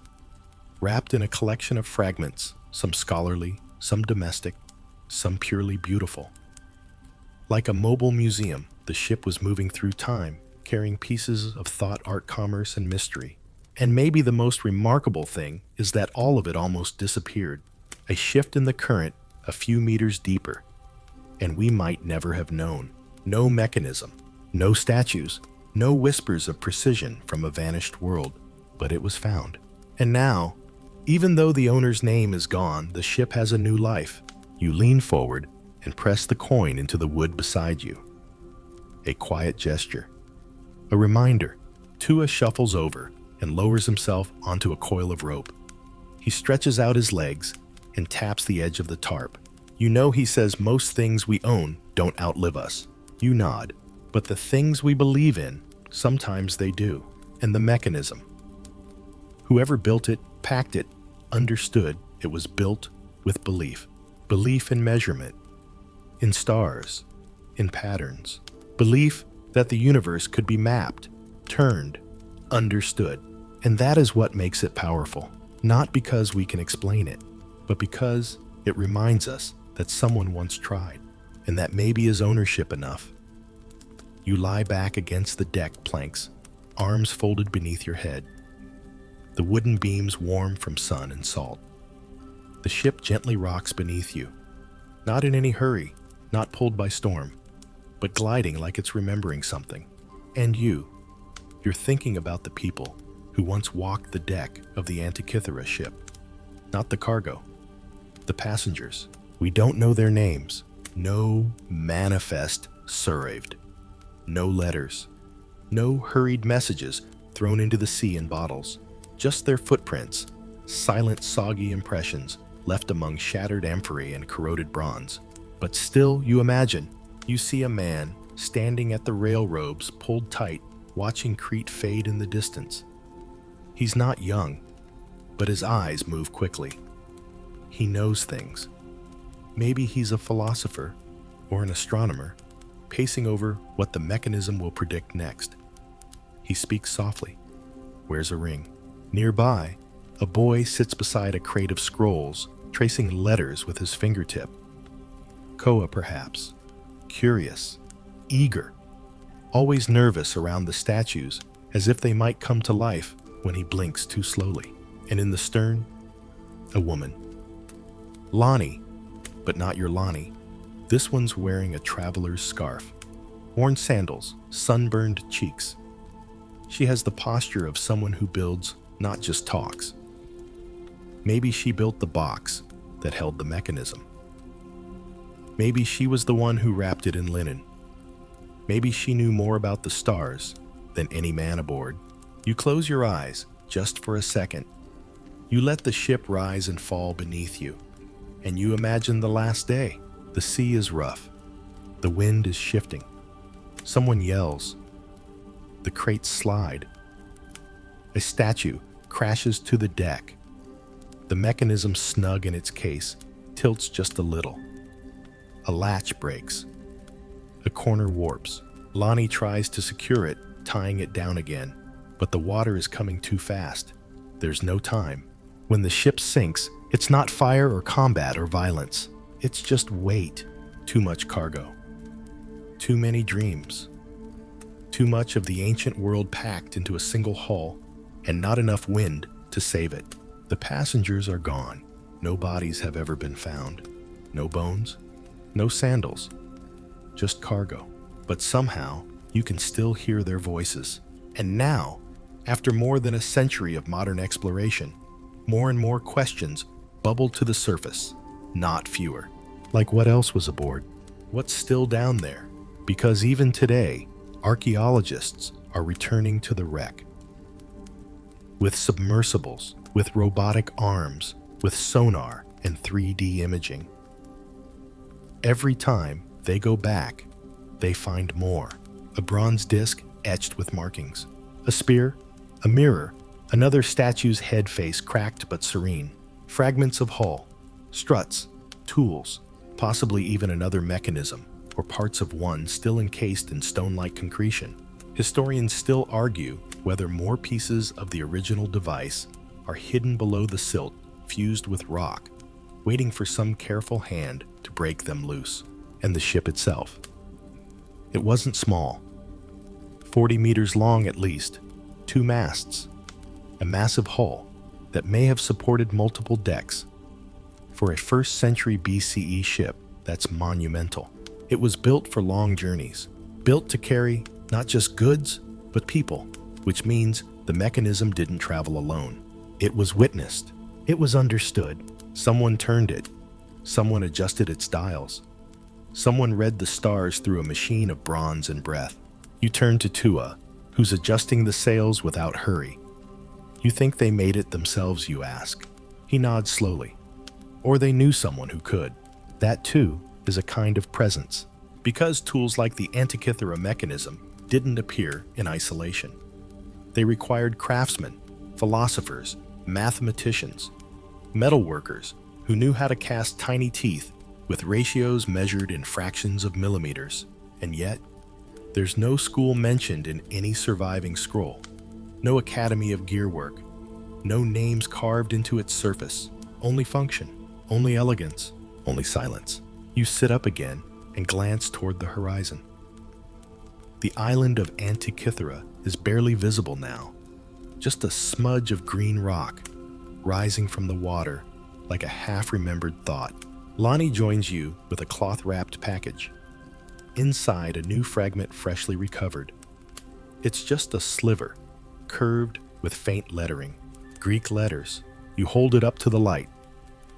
wrapped in a collection of fragments, some scholarly, some domestic, some purely beautiful. Like a mobile museum, the ship was moving through time, carrying pieces of thought, art, commerce, and mystery. And maybe the most remarkable thing is that all of it almost disappeared. A shift in the current a few meters deeper, and we might never have known. No mechanism, no statues, no whispers of precision from a vanished world, but it was found. And now, even though the owner's name is gone, the ship has a new life. You lean forward and press the coin into the wood beside you. A quiet gesture. A reminder. Tua shuffles over and lowers himself onto a coil of rope. He stretches out his legs and taps the edge of the tarp. You know he says most things we own don't outlive us. You nod. But the things we believe in, sometimes they do. And the mechanism. Whoever built it, packed it, understood it was built with belief. Belief in measurement, in stars, in patterns. Belief that the universe could be mapped, turned, understood. And that is what makes it powerful. Not because we can explain it, but because it reminds us that someone once tried, and that maybe is ownership enough. You lie back against the deck planks, arms folded beneath your head. The wooden beams warm from sun and salt. The ship gently rocks beneath you, not in any hurry, not pulled by storm, but gliding like it's remembering something. And you're thinking about the people who once walked the deck of the Antikythera ship, not the cargo, the passengers. We don't know their names. No manifest served. No letters. No hurried messages thrown into the sea in bottles. Just their footprints, silent, soggy impressions left among shattered amphorae and corroded bronze. But still, you imagine, you see a man standing at the rail ropes pulled tight, watching Crete fade in the distance. He's not young, but his eyes move quickly. He knows things. Maybe he's a philosopher or an astronomer, pacing over what the mechanism will predict next. He speaks softly, wears a ring. Nearby, a boy sits beside a crate of scrolls, tracing letters with his fingertip. Koa, perhaps. Curious, eager, always nervous around the statues, as if they might come to life when he blinks too slowly. And in the stern, a woman. Lonnie, but not your Lonnie. This one's wearing a traveler's scarf, worn sandals, sunburned cheeks. She has the posture of someone who builds, not just talks. Maybe she built the box that held the mechanism. Maybe she was the one who wrapped it in linen. Maybe she knew more about the stars than any man aboard. You close your eyes just for a second. You let the ship rise and fall beneath you, and you imagine the last day. The sea is rough. The wind is shifting. Someone yells. The crates slide. A statue crashes to the deck. The mechanism, snug in its case, tilts just a little. A latch breaks. A corner warps. Lonnie tries to secure it, tying it down again, but the water is coming too fast. There's no time. When the ship sinks, it's not fire or combat or violence. It's just weight. Too much cargo. Too many dreams. Too much of the ancient world packed into a single hull, and not enough wind to save it. The passengers are gone. No bodies have ever been found. No bones, no sandals, just cargo. But somehow, you can still hear their voices. And now, after more than a century of modern exploration, more and more questions bubble to the surface, not fewer. Like what else was aboard? What's still down there? Because even today, archaeologists are returning to the wreck. With submersibles, with robotic arms, with sonar and 3D imaging. Every time they go back, they find more. A bronze disc etched with markings. A spear, a mirror, another statue's head face cracked but serene. Fragments of hull, struts, tools, possibly even another mechanism, or parts of one still encased in stone-like concretion. Historians still argue whether more pieces of the original device are hidden below the silt, fused with rock, waiting for some careful hand to break them loose. And the ship itself. It wasn't small. 40 meters long at least, 2 masts, a massive hull that may have supported multiple decks. For a 1st century BCE ship, that's monumental. It was built for long journeys, built to carry not just goods, but people, which means the mechanism didn't travel alone. It was witnessed. It was understood. Someone turned it. Someone adjusted its dials. Someone read the stars through a machine of bronze and breath. You turn to Tua, who's adjusting the sails without hurry. You think they made it themselves, you ask. He nods slowly. Or they knew someone who could. That, too, is a kind of presence, because tools like the Antikythera Mechanism didn't appear in isolation. They required craftsmen, philosophers, mathematicians, metalworkers who knew how to cast tiny teeth with ratios measured in fractions of millimeters. And yet, there's no school mentioned in any surviving scroll, no academy of gearwork, no names carved into its surface, only function, only elegance, only silence. You sit up again and glance toward the horizon. The island of Antikythera is barely visible now, just a smudge of green rock rising from the water like a half-remembered thought. Lonnie joins you with a cloth-wrapped package. Inside, a new fragment freshly recovered. It's just a sliver, curved with faint lettering, Greek letters. You hold it up to the light.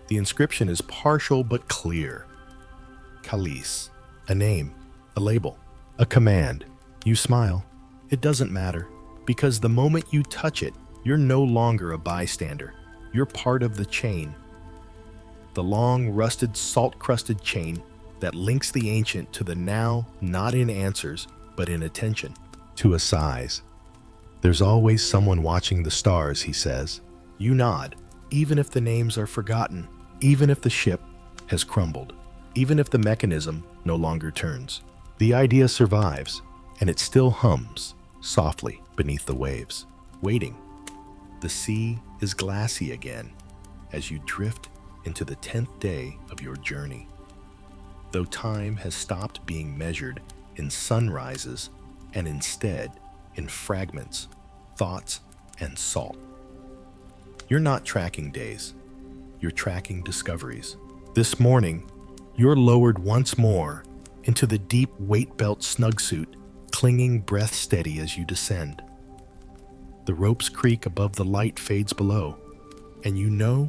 The inscription is partial but clear. Kalis, a name, a label, a command. You smile. It doesn't matter, because the moment you touch it, you're no longer a bystander. You're part of the chain. The long, rusted, salt-crusted chain that links the ancient to the now, not in answers, but in attention, to a size. There's always someone watching the stars, he says. You nod, even if the names are forgotten, even if the ship has crumbled, even if the mechanism no longer turns. The idea survives, and it still hums softly beneath the waves, waiting. The sea is glassy again as you drift into the 10th day of your journey. Though time has stopped being measured in sunrises and instead in fragments, thoughts, and salt. You're not tracking days, you're tracking discoveries. This morning, you're lowered once more into the deep weight belt snug suit, clinging breath steady as you descend. The ropes creak above the light fades below, and you know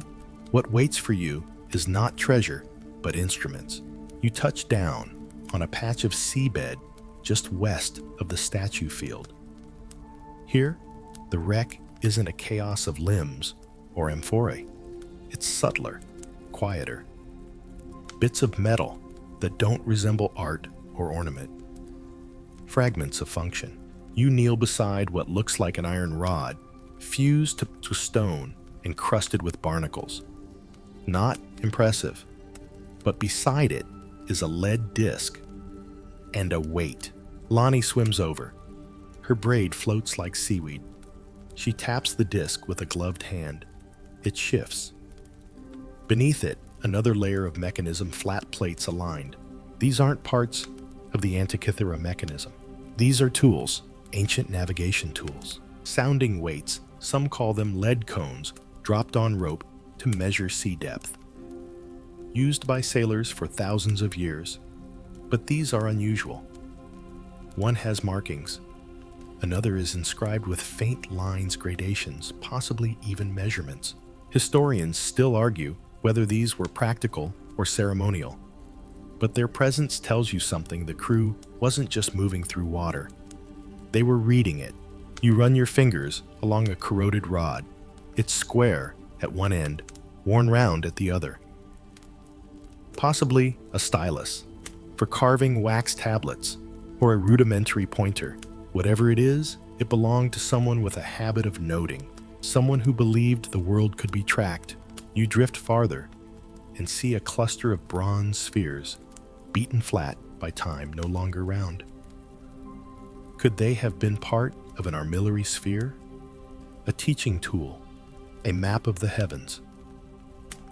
what waits for you is not treasure, but instruments. You touch down on a patch of seabed just west of the statue field. Here, the wreck isn't a chaos of limbs or amphorae. It's subtler, quieter. Bits of metal that don't resemble art or ornament. Fragments of function. You kneel beside what looks like an iron rod, fused to stone and crusted with barnacles. Not impressive, but beside it is a lead disc and a weight. Lonnie swims over. Her braid floats like seaweed. She taps the disc with a gloved hand. It shifts. Beneath it, another layer of mechanism, flat plates aligned. These aren't parts, of the Antikythera Mechanism. These are tools, ancient navigation tools, sounding weights, some call them lead cones, dropped on rope to measure sea depth. Used by sailors for thousands of years, but these are unusual. One has markings. Another is inscribed with faint lines, gradations, possibly even measurements. Historians still argue whether these were practical or ceremonial. But their presence tells you something. The crew wasn't just moving through water. They were reading it. You run your fingers along a corroded rod. It's square at one end, worn round at the other. Possibly a stylus for carving wax tablets or a rudimentary pointer. Whatever it is, it belonged to someone with a habit of noting, someone who believed the world could be tracked. You drift farther and see a cluster of bronze spheres, beaten flat by time, no longer round. Could they have been part of an armillary sphere? A teaching tool? A map of the heavens?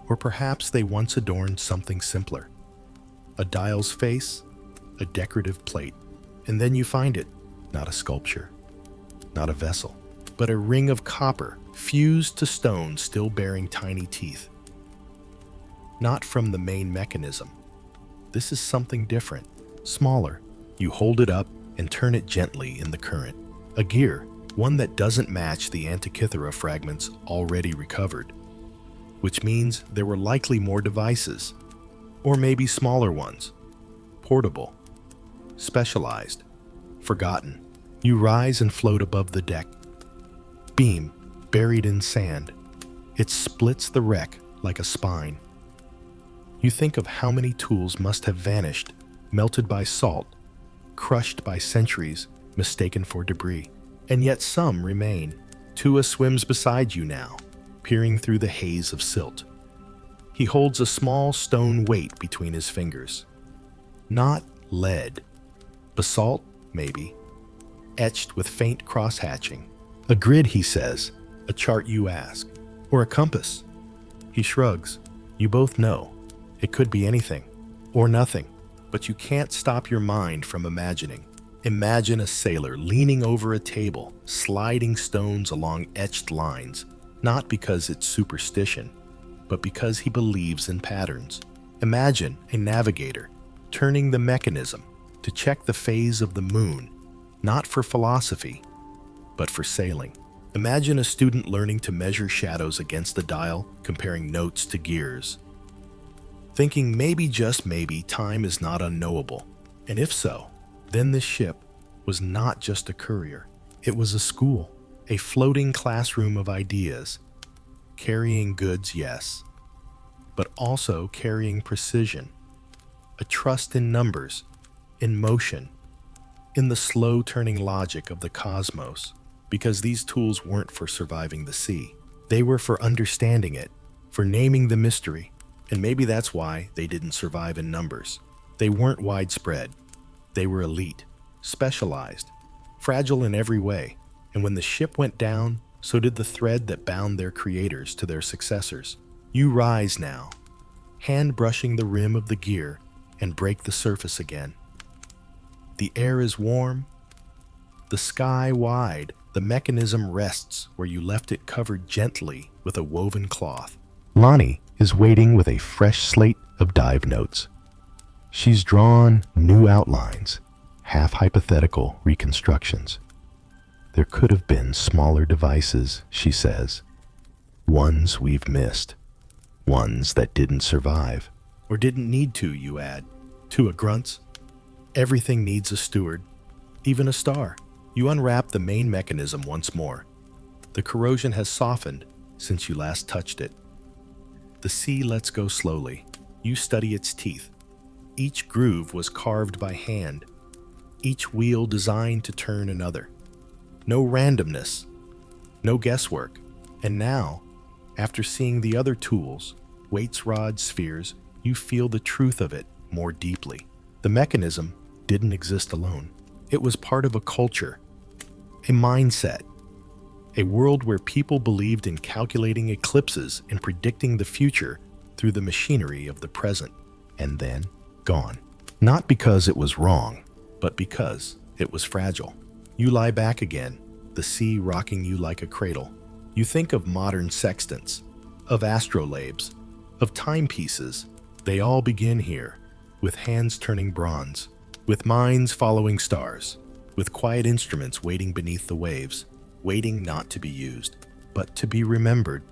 Or perhaps they once adorned something simpler? A dial's face? A decorative plate? And then you find it. Not a sculpture, not a vessel, but a ring of copper fused to stone still bearing tiny teeth. Not from the main mechanism. This is something different, smaller. You hold it up and turn it gently in the current. A gear, one that doesn't match the Antikythera fragments already recovered, which means there were likely more devices, or maybe smaller ones, portable, specialized, forgotten. You rise and float above the deck. Beam, buried in sand. It splits the wreck like a spine. You think of how many tools must have vanished, melted by salt, crushed by centuries, mistaken for debris. And yet some remain. Tua swims beside you now, peering through the haze of silt. He holds a small stone weight between his fingers. Not lead. Basalt, maybe. Etched with faint cross-hatching. A grid, he says. A chart, you ask. Or a compass. He shrugs. You both know. It could be anything. Or nothing. But you can't stop your mind from imagining. Imagine a sailor leaning over a table, sliding stones along etched lines, not because it's superstition, but because he believes in patterns. Imagine a navigator turning the mechanism to check the phase of the moon, not for philosophy, but for sailing. Imagine a student learning to measure shadows against the dial, comparing notes to gears, thinking maybe, just maybe, time is not unknowable. And if so, then this ship was not just a courier. It was a school, a floating classroom of ideas, carrying goods, yes, but also carrying precision, a trust in numbers, in motion, in the slow-turning logic of the cosmos, because these tools weren't for surviving the sea. They were for understanding it, for naming the mystery, and maybe that's why they didn't survive in numbers. They weren't widespread. They were elite, specialized, fragile in every way, and when the ship went down, so did the thread that bound their creators to their successors. You rise now, hand brushing the rim of the gear, and break the surface again. The air is warm, the sky wide. The mechanism rests where you left it, covered gently with a woven cloth. Lonnie is waiting with a fresh slate of dive notes. She's drawn new outlines, half hypothetical reconstructions. There could have been smaller devices, she says. Ones we've missed. Ones that didn't survive. Or didn't need to, you add. Tua grunts. Everything needs a steward, even a star. You unwrap the main mechanism once more. The corrosion has softened since you last touched it. The sea lets go slowly. You study its teeth. Each groove was carved by hand, each wheel designed to turn another. No randomness, no guesswork. And now, after seeing the other tools, weights, rods, spheres, you feel the truth of it more deeply. The mechanism didn't exist alone. It was part of a culture, a mindset, a world where people believed in calculating eclipses and predicting the future through the machinery of the present. And then, gone. Not because it was wrong, but because it was fragile. You lie back again, the sea rocking you like a cradle. You think of modern sextants, of astrolabes, of timepieces. They all begin here, with hands turning bronze, with minds following stars, with quiet instruments waiting beneath the waves, waiting not to be used, but to be remembered.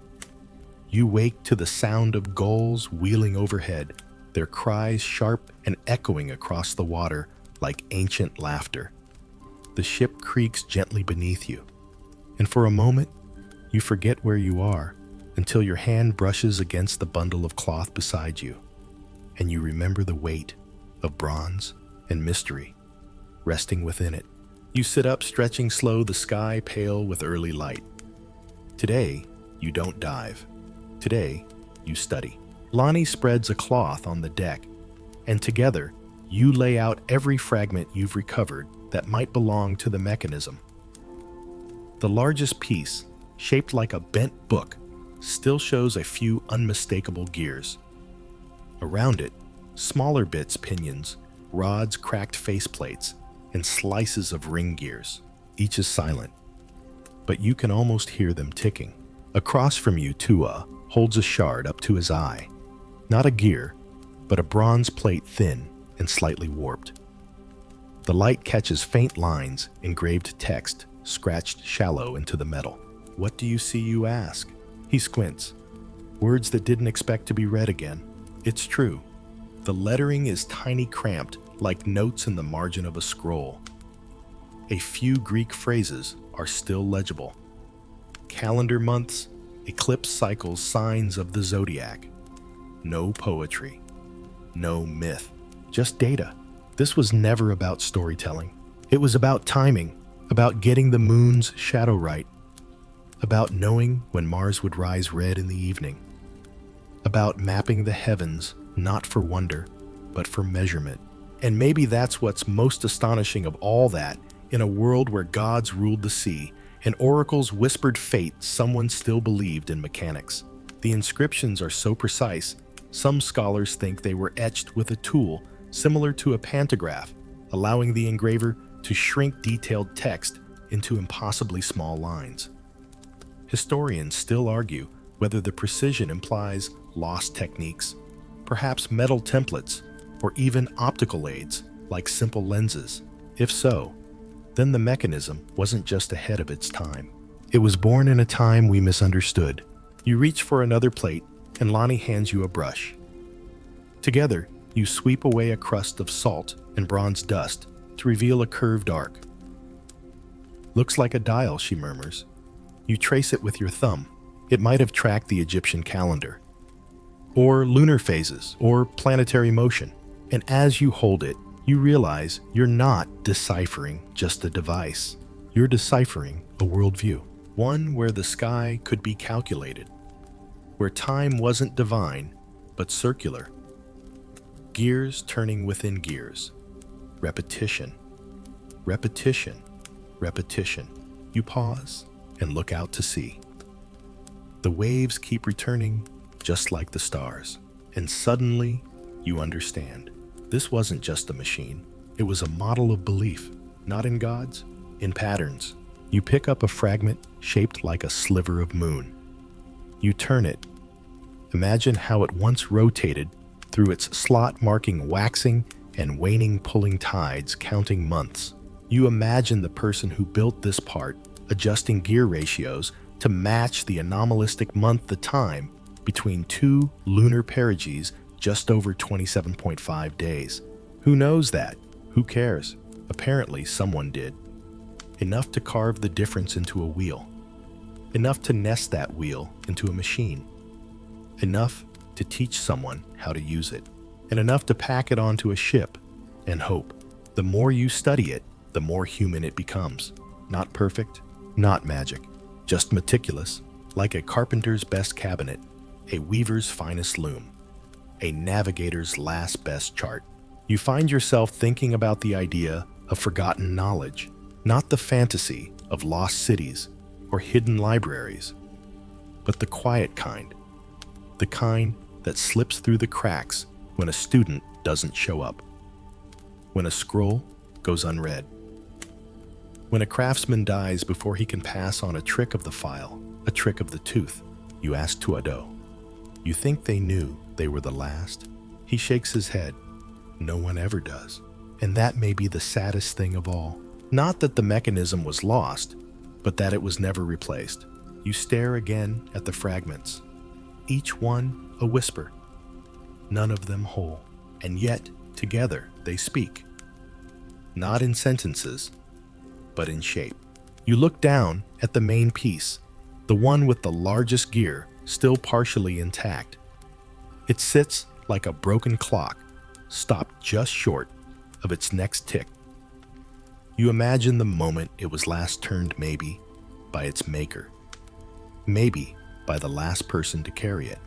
You wake to the sound of gulls wheeling overhead, their cries sharp and echoing across the water like ancient laughter. The ship creaks gently beneath you, and for a moment, you forget where you are until your hand brushes against the bundle of cloth beside you, and you remember the weight of bronze and mystery resting within it. You sit up, stretching slow, the sky pale with early light. Today, you don't dive. Today, you study. Lonnie spreads a cloth on the deck, and together, you lay out every fragment you've recovered that might belong to the mechanism. The largest piece, shaped like a bent book, still shows a few unmistakable gears. Around it, smaller bits, pinions, rods, cracked faceplates, and slices of ring gears. Each is silent, but you can almost hear them ticking. Across from you, Tua holds a shard up to his eye. Not a gear, but a bronze plate, thin and slightly warped. The light catches faint lines, engraved text, scratched shallow into the metal. "What do you see?" you ask. He squints. Words that didn't expect to be read again. It's true. The lettering is tiny, cramped, like notes in the margin of a scroll. A few Greek phrases are still legible. Calendar months, eclipse cycles, signs of the zodiac. No poetry. No myth. Just data. This was never about storytelling. It was about timing, about getting the moon's shadow right, about knowing when Mars would rise red in the evening, about mapping the heavens not for wonder, but for measurement. And maybe that's what's most astonishing of all that. In a world where gods ruled the sea and oracles whispered fate, someone still believed in mechanics. The inscriptions are so precise, some scholars think they were etched with a tool similar to a pantograph, allowing the engraver to shrink detailed text into impossibly small lines. Historians still argue whether the precision implies lost techniques, perhaps metal templates, or even optical aids like simple lenses. If so, then the mechanism wasn't just ahead of its time. It was born in a time we misunderstood. You reach for another plate, and Lonnie hands you a brush. Together, you sweep away a crust of salt and bronze dust to reveal a curved arc. "Looks like a dial," she murmurs. You trace it with your thumb. It might have tracked the Egyptian calendar, or lunar phases, or planetary motion. And as you hold it, you realize you're not deciphering just a device. You're deciphering a worldview, one where the sky could be calculated, where time wasn't divine, but circular. Gears turning within gears. Repetition. Repetition. Repetition. You pause and look out to sea. The waves keep returning, just like the stars. And suddenly, you understand. This wasn't just a machine. It was a model of belief, not in gods, in patterns. You pick up a fragment shaped like a sliver of moon. You turn it. Imagine how it once rotated through its slot, marking waxing and waning, pulling tides, counting months. You imagine the person who built this part adjusting gear ratios to match the anomalistic month, the time between two lunar perigees, just over 27.5 days. Who knows that? Who cares? Apparently, someone did. Enough to carve the difference into a wheel. Enough to nest that wheel into a machine. Enough to teach someone how to use it. And enough to pack it onto a ship and hope. The more you study it, the more human it becomes. Not perfect, not magic, just meticulous, like a carpenter's best cabinet, a weaver's finest loom, a navigator's last best chart. You find yourself thinking about the idea of forgotten knowledge, not the fantasy of lost cities or hidden libraries, but the quiet kind, the kind that slips through the cracks when a student doesn't show up, when a scroll goes unread. When a craftsman dies before he can pass on a trick of the file, a trick of the tooth, you ask Tuado. You think they knew they were the last? He shakes his head. No one ever does. And that may be the saddest thing of all. Not that the mechanism was lost, but that it was never replaced. You stare again at the fragments, each one a whisper, none of them whole, and yet together they speak. Not in sentences, but in shape. You look down at the main piece, the one with the largest gear still partially intact. It sits like a broken clock, stopped just short of its next tick. You imagine the moment it was last turned, maybe by its maker, maybe by the last person to carry it,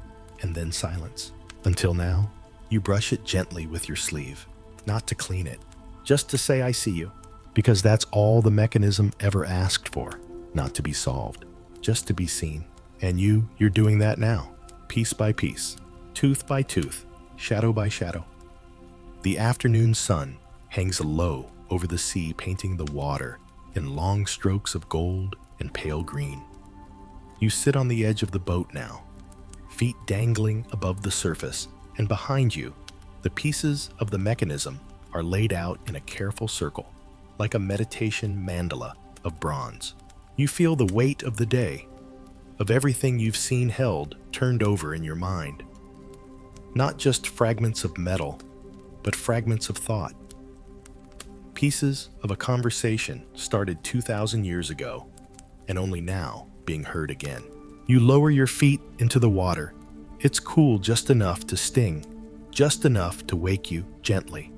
and then silence. Until now, you brush it gently with your sleeve, not to clean it, just to say I see you, because that's all the mechanism ever asked for, not to be solved, just to be seen. And you're doing that now, piece by piece, tooth by tooth, shadow by shadow. The afternoon sun hangs low over the sea, painting the water in long strokes of gold and pale green. You sit on the edge of the boat now, feet dangling above the surface, and behind you, the pieces of the mechanism are laid out in a careful circle, like a meditation mandala of bronze. You feel the weight of the day, of everything you've seen held turned over in your mind. Not just fragments of metal, but fragments of thought. Pieces of a conversation started 2,000 years ago, and only now being heard again. You lower your feet into the water. It's cool just enough to sting, just enough to wake you gently.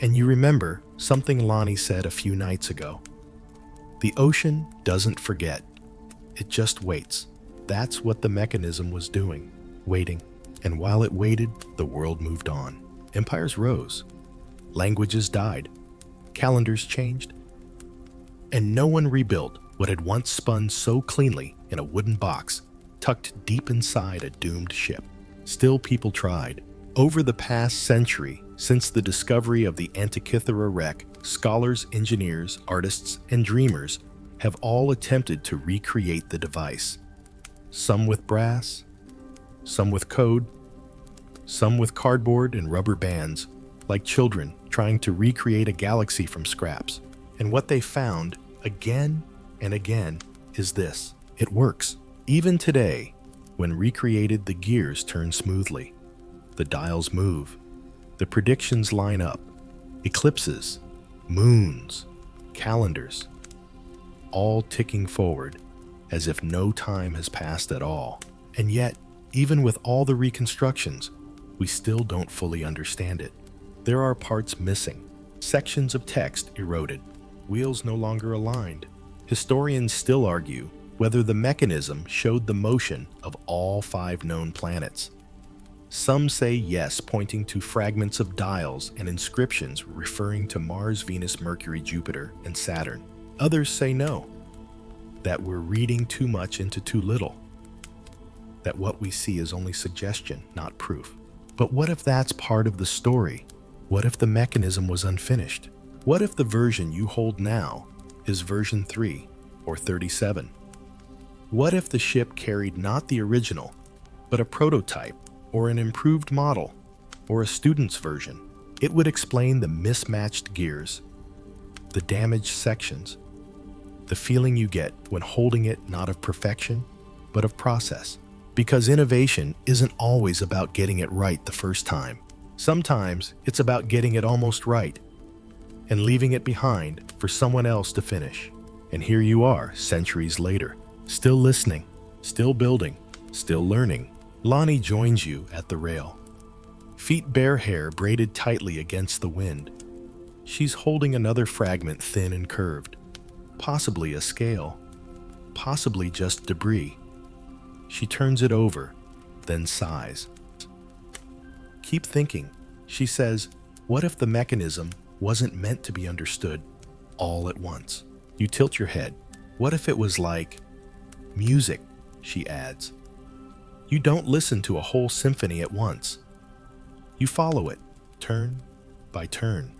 And you remember something Lonnie said a few nights ago. The ocean doesn't forget. It just waits. That's what the mechanism was doing, waiting. And while it waited, the world moved on. Empires rose. Languages died. Calendars changed. And no one rebuilt what had once spun so cleanly in a wooden box tucked deep inside a doomed ship. Still, people tried. Over the past century, since the discovery of the Antikythera wreck, scholars, engineers, artists, and dreamers have all attempted to recreate the device. Some with brass, some with code, some with cardboard and rubber bands, like children trying to recreate a galaxy from scraps. And what they found, again and again, is this. It works. Even today, when recreated, the gears turn smoothly. The dials move. The predictions line up. Eclipses, moons, calendars, all ticking forward as if no time has passed at all. And yet, even with all the reconstructions, we still don't fully understand it. There are parts missing, sections of text eroded, wheels no longer aligned. Historians still argue whether the mechanism showed the motion of all 5 known planets. Some say yes, pointing to fragments of dials and inscriptions referring to Mars, Venus, Mercury, Jupiter, and Saturn. Others say no, that we're reading too much into too little, that what we see is only suggestion, not proof. But what if that's part of the story? What if the mechanism was unfinished? What if the version you hold now is version 3 or 37? What if the ship carried not the original, but a prototype or an improved model or a student's version? It would explain the mismatched gears, the damaged sections, the feeling you get when holding it not of perfection, but of process. Because innovation isn't always about getting it right the first time. Sometimes it's about getting it almost right and leaving it behind for someone else to finish. And here you are, centuries later, still listening, still building, still learning. Lonnie joins you at the rail. Feet bare, hair braided tightly against the wind. She's holding another fragment, thin and curved. Possibly a scale. Possibly just debris. She turns it over, then sighs. Keep thinking, she says. What if the mechanism wasn't meant to be understood all at once? You tilt your head. What if it was like music, she adds. You don't listen to a whole symphony at once. You follow it, turn by turn.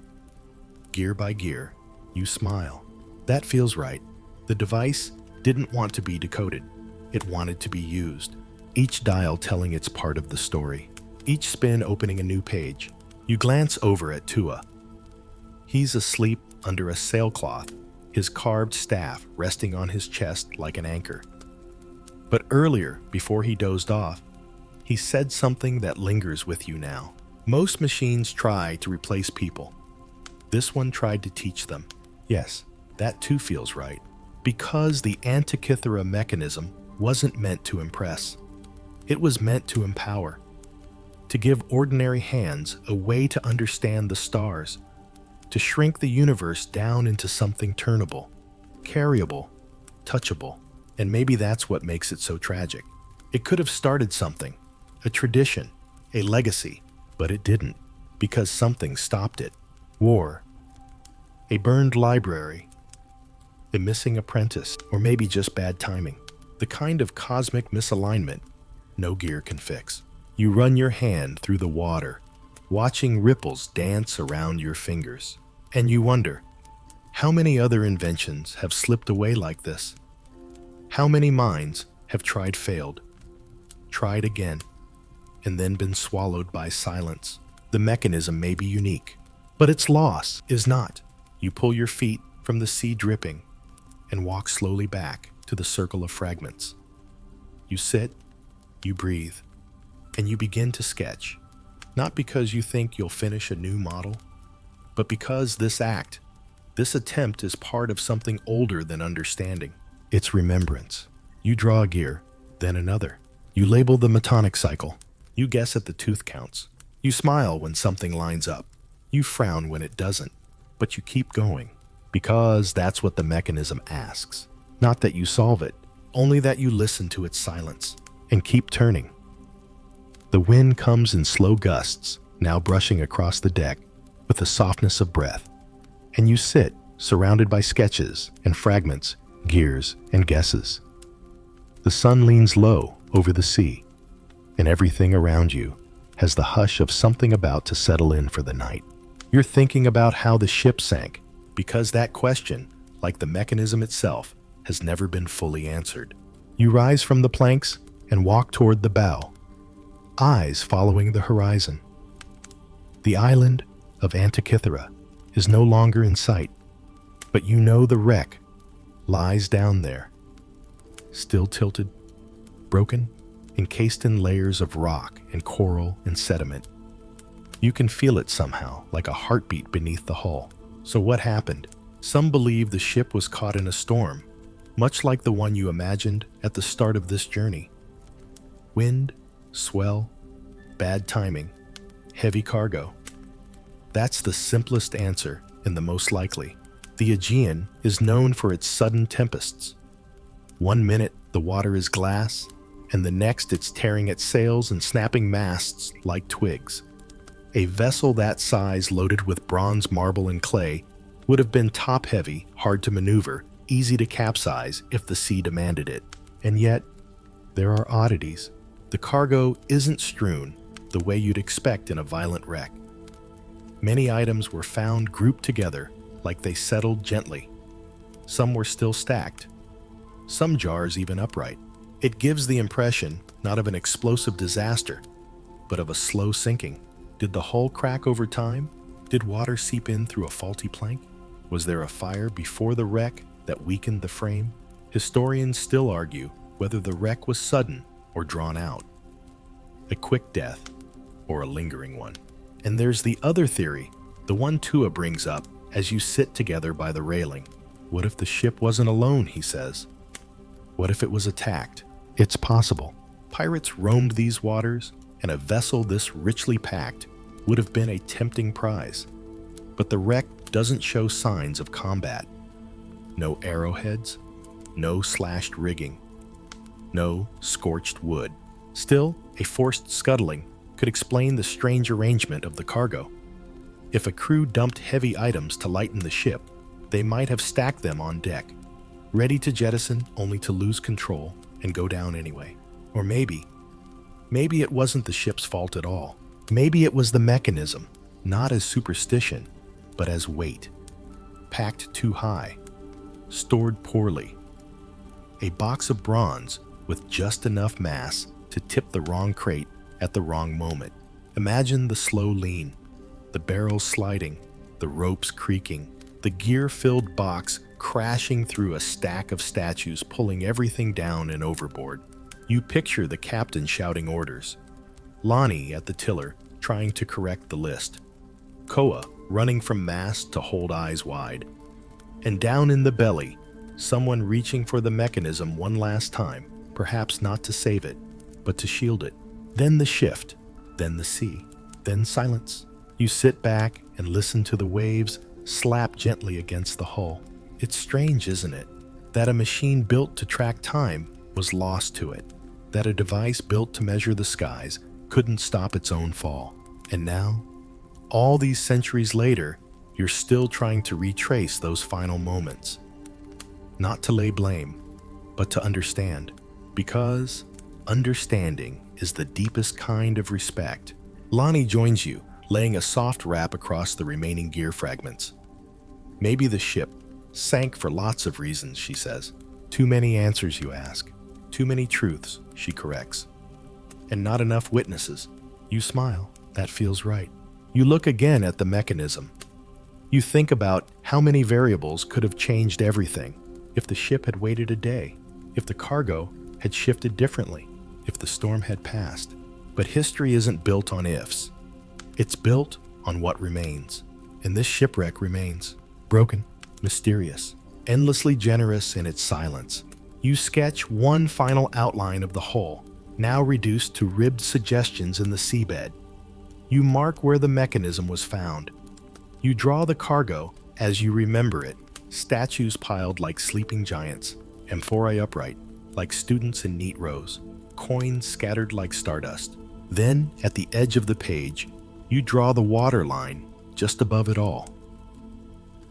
gear by gear. You smile. That feels right. The device didn't want to be decoded. It wanted to be used. Each dial telling its part of the story. Each spin opening a new page. You glance over at Tua. He's asleep under a sailcloth, his carved staff resting on his chest like an anchor. But earlier, before he dozed off, he said something that lingers with you now. Most machines try to replace people. This one tried to teach them. Yes, that too feels right. Because the Antikythera Mechanism wasn't meant to impress. It was meant to empower. To give ordinary hands a way to understand the stars. To shrink the universe down into something turnable, carryable, touchable. And maybe that's what makes it so tragic. It could have started something, a tradition, a legacy, but it didn't, because something stopped it. War, a burned library, a missing apprentice, or maybe just bad timing. The kind of cosmic misalignment no gear can fix. You run your hand through the water, watching ripples dance around your fingers. And you wonder, how many other inventions have slipped away like this? How many minds have failed, tried again, and then been swallowed by silence? The mechanism may be unique, but its loss is not. You pull your feet from the sea dripping and walk slowly back to the circle of fragments. You sit, you breathe, and you begin to sketch, not because you think you'll finish a new model, but because this attempt is part of something older than understanding. It's remembrance. You draw a gear, then another. You label the metonic cycle. You guess at the tooth counts. You smile when something lines up. You frown when it doesn't. But you keep going, because that's what the mechanism asks. Not that you solve it, only that you listen to its silence and keep turning. The wind comes in slow gusts, now brushing across the deck with the softness of breath. And you sit, surrounded by sketches and fragments, gears and guesses. The sun leans low over the sea, and everything around you has the hush of something about to settle in for the night. You're thinking about how the ship sank, because that question, like the mechanism itself, has never been fully answered. You rise from the planks and walk toward the bow, eyes following the horizon. The island of Antikythera is no longer in sight, but you know the wreck lies down there, still tilted, broken, encased in layers of rock and coral and sediment. You can feel it somehow, like a heartbeat beneath the hull. So what happened? Some believe the ship was caught in a storm, much like the one you imagined at the start of this journey. Wind, swell, bad timing, heavy cargo. That's the simplest answer and the most likely. The Aegean is known for its sudden tempests. One minute, the water is glass, and the next it's tearing at sails and snapping masts like twigs. A vessel that size loaded with bronze, marble, and clay would have been top-heavy, hard to maneuver, easy to capsize if the sea demanded it. And yet, there are oddities. The cargo isn't strewn the way you'd expect in a violent wreck. Many items were found grouped together, like they settled gently. Some were still stacked, some jars even upright. It gives the impression not of an explosive disaster, but of a slow sinking. Did the hull crack over time? Did water seep in through a faulty plank? Was there a fire before the wreck that weakened the frame? Historians still argue whether the wreck was sudden or drawn out, a quick death or a lingering one. And there's the other theory, the one Tua brings up as you sit together by the railing. What if the ship wasn't alone, he says? What if it was attacked? It's possible. Pirates roamed these waters, and a vessel this richly packed would have been a tempting prize. But the wreck doesn't show signs of combat. No arrowheads, no slashed rigging, no scorched wood. Still, a forced scuttling could explain the strange arrangement of the cargo. If a crew dumped heavy items to lighten the ship, they might have stacked them on deck, ready to jettison only to lose control and go down anyway. Or maybe it wasn't the ship's fault at all. Maybe it was the mechanism, not as superstition, but as weight. packed too high, stored poorly. A box of bronze with just enough mass to tip the wrong crate at the wrong moment. Imagine the slow lean, the barrels sliding, the ropes creaking, the gear-filled box crashing through a stack of statues, pulling everything down and overboard. You picture the captain shouting orders, Lonnie at the tiller trying to correct the list, Koa running from mast to hold eyes wide, and down in the belly, someone reaching for the mechanism one last time, perhaps not to save it, but to shield it. Then the shift, then the sea, then silence. You sit back and listen to the waves slap gently against the hull. It's strange, isn't it, that a machine built to track time was lost to it, that a device built to measure the skies couldn't stop its own fall. And now, all these centuries later, you're still trying to retrace those final moments. Not to lay blame, but to understand, because understanding is the deepest kind of respect. Lonnie joins you, laying a soft wrap across the remaining gear fragments. Maybe the ship sank for lots of reasons, she says. Too many answers, you ask. Too many truths, she corrects. And not enough witnesses. You smile. That feels right. You look again at the mechanism. You think about how many variables could have changed everything. If the ship had waited a day, if the cargo had shifted differently, if the storm had passed. But history isn't built on ifs. It's built on what remains. And this shipwreck remains. Broken, mysterious, endlessly generous in its silence. You sketch one final outline of the hull, now reduced to ribbed suggestions in the seabed. You mark where the mechanism was found. You draw the cargo as you remember it, statues piled like sleeping giants, amphorae upright, like students in neat rows, coins scattered like stardust. Then, at the edge of the page, you draw the water line just above it all.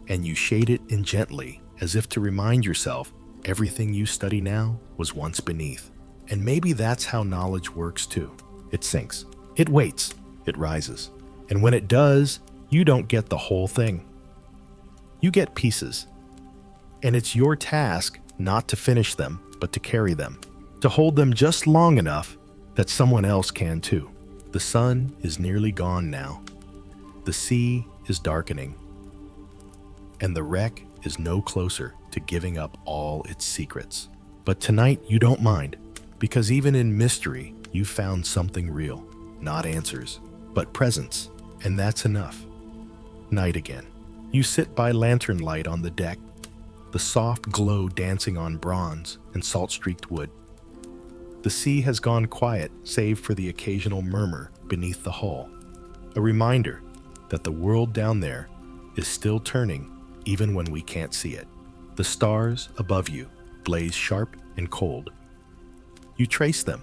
And you shade it in gently, as if to remind yourself everything you study now was once beneath. And maybe that's how knowledge works too. It sinks. It waits. It rises. And when it does, you don't get the whole thing. You get pieces. And it's your task not to finish them, but to carry them. To hold them just long enough that someone else can too. The sun is nearly gone now. The sea is darkening. And the wreck is no closer to giving up all its secrets. But tonight you don't mind, because even in mystery, you found something real. Not answers, but presence, and that's enough. Night again. You sit by lantern light on the deck, the soft glow dancing on bronze and salt-streaked wood. The sea has gone quiet, save for the occasional murmur beneath the hull, a reminder that the world down there is still turning even when we can't see it. The stars above you blaze sharp and cold. You trace them,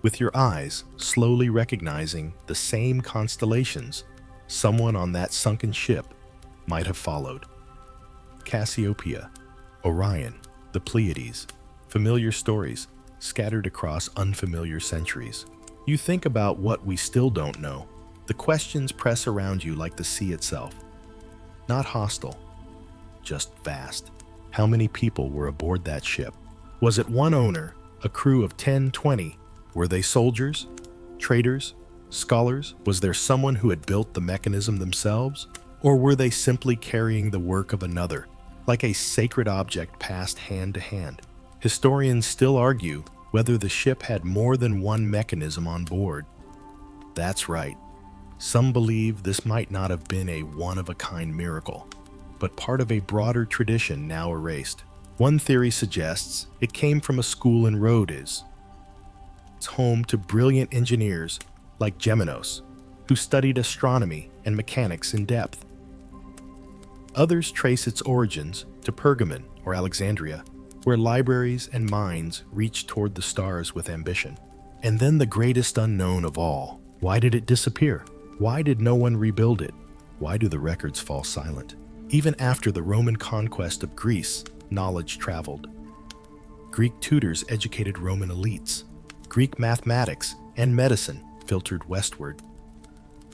with your eyes slowly recognizing the same constellations someone on that sunken ship might have followed. Cassiopeia, Orion, the Pleiades, familiar stories scattered across unfamiliar centuries. You think about what we still don't know. The questions press around you like the sea itself. Not hostile, just vast. How many people were aboard that ship? Was it one owner, a crew of 10, 20? Were they soldiers, traders, scholars? Was there someone who had built the mechanism themselves? Or were they simply carrying the work of another, like a sacred object passed hand to hand? Historians still argue whether the ship had more than one mechanism on board. That's right. Some believe this might not have been a one-of-a-kind miracle, but part of a broader tradition now erased. One theory suggests it came from a school in Rhodes. It's home to brilliant engineers like Geminos, who studied astronomy and mechanics in depth. Others trace its origins to Pergamon or Alexandria, where libraries and minds reached toward the stars with ambition. And then the greatest unknown of all. Why did it disappear? Why did no one rebuild it? Why do the records fall silent? Even after the Roman conquest of Greece, knowledge traveled. Greek tutors educated Roman elites. Greek mathematics and medicine filtered westward.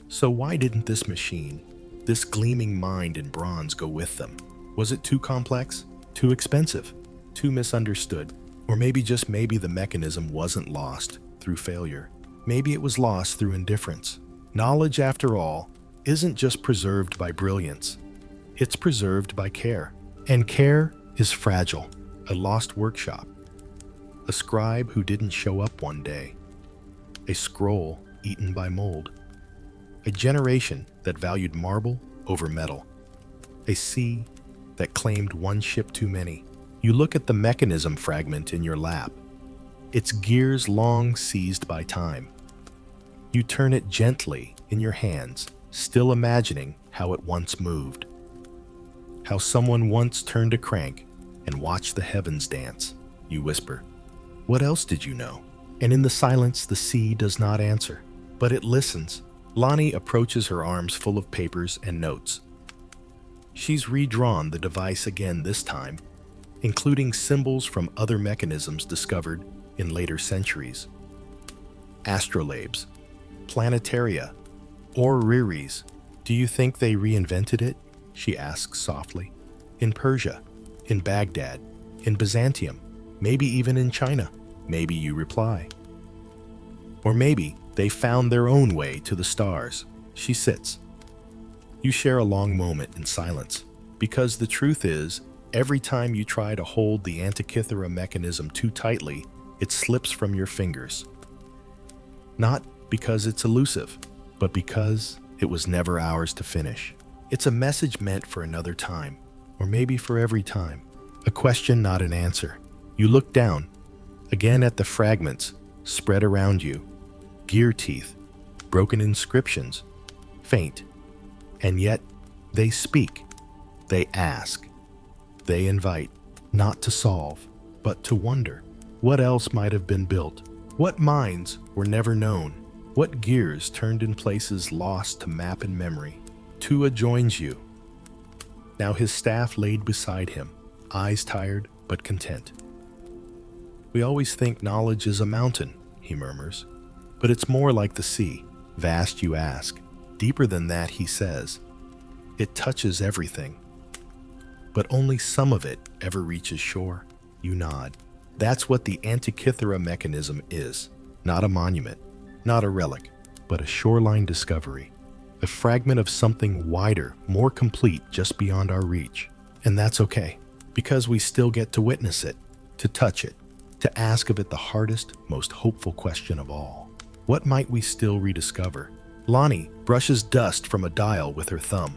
So why didn't this machine, this gleaming mind in bronze, go with them? Was it too complex? Too expensive? Too misunderstood? Or maybe, just maybe, the mechanism wasn't lost through failure. Maybe it was lost through indifference. Knowledge, after all, isn't just preserved by brilliance. It's preserved by care. And care is fragile. A lost workshop. A scribe who didn't show up one day. A scroll eaten by mold. A generation that valued marble over metal. A sea that claimed one ship too many. You look at the mechanism fragment in your lap. Its gears long seized by time. You turn it gently in your hands, still imagining how it once moved. How someone once turned a crank and watched the heavens dance. You whisper, "What else did you know?" And in the silence, the sea does not answer, but it listens. Lonnie approaches, her arms full of papers and notes. She's redrawn the device again this time, including symbols from other mechanisms discovered in later centuries. Astrolabes, planetaria, orreries. Do you think they reinvented it? She asks softly. In Persia, in Baghdad, in Byzantium, maybe even in China. Maybe, you reply. Or maybe they found their own way to the stars. She sits. You share a long moment in silence, because the truth is, every time you try to hold the Antikythera mechanism too tightly, it slips from your fingers. Not because it's elusive, but because it was never ours to finish. It's a message meant for another time, or maybe for every time. A question, not an answer. You look down, again at the fragments spread around you. Gear teeth, broken inscriptions, faint. And yet, they speak, they ask, they invite, not to solve, but to wonder. What else might have been built? What minds were never known? What gears turned in places lost to map and memory? Tua joins you. Now his staff laid beside him, eyes tired but content. We always think knowledge is a mountain, he murmurs. But it's more like the sea. Vast, you ask. Deeper than that, he says. It touches everything. But only some of it ever reaches shore. You nod. That's what the Antikythera mechanism is. Not a monument, not a relic, but a shoreline discovery. A fragment of something wider, more complete, just beyond our reach. And that's okay, because we still get to witness it, to touch it, to ask of it the hardest, most hopeful question of all. What might we still rediscover? Lonnie brushes dust from a dial with her thumb.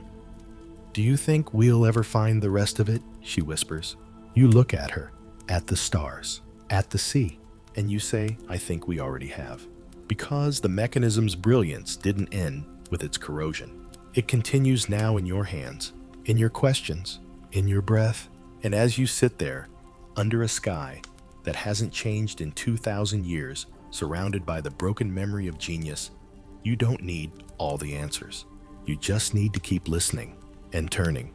Do you think we'll ever find the rest of it? She whispers. You look at her, at the stars, at the sea, and you say, I think we already have. Because the mechanism's brilliance didn't end with its corrosion. It continues now in your hands, in your questions, in your breath, and as you sit there, under a sky that hasn't changed in 2,000 years, surrounded by the broken memory of genius, you don't need all the answers. You just need to keep listening and turning.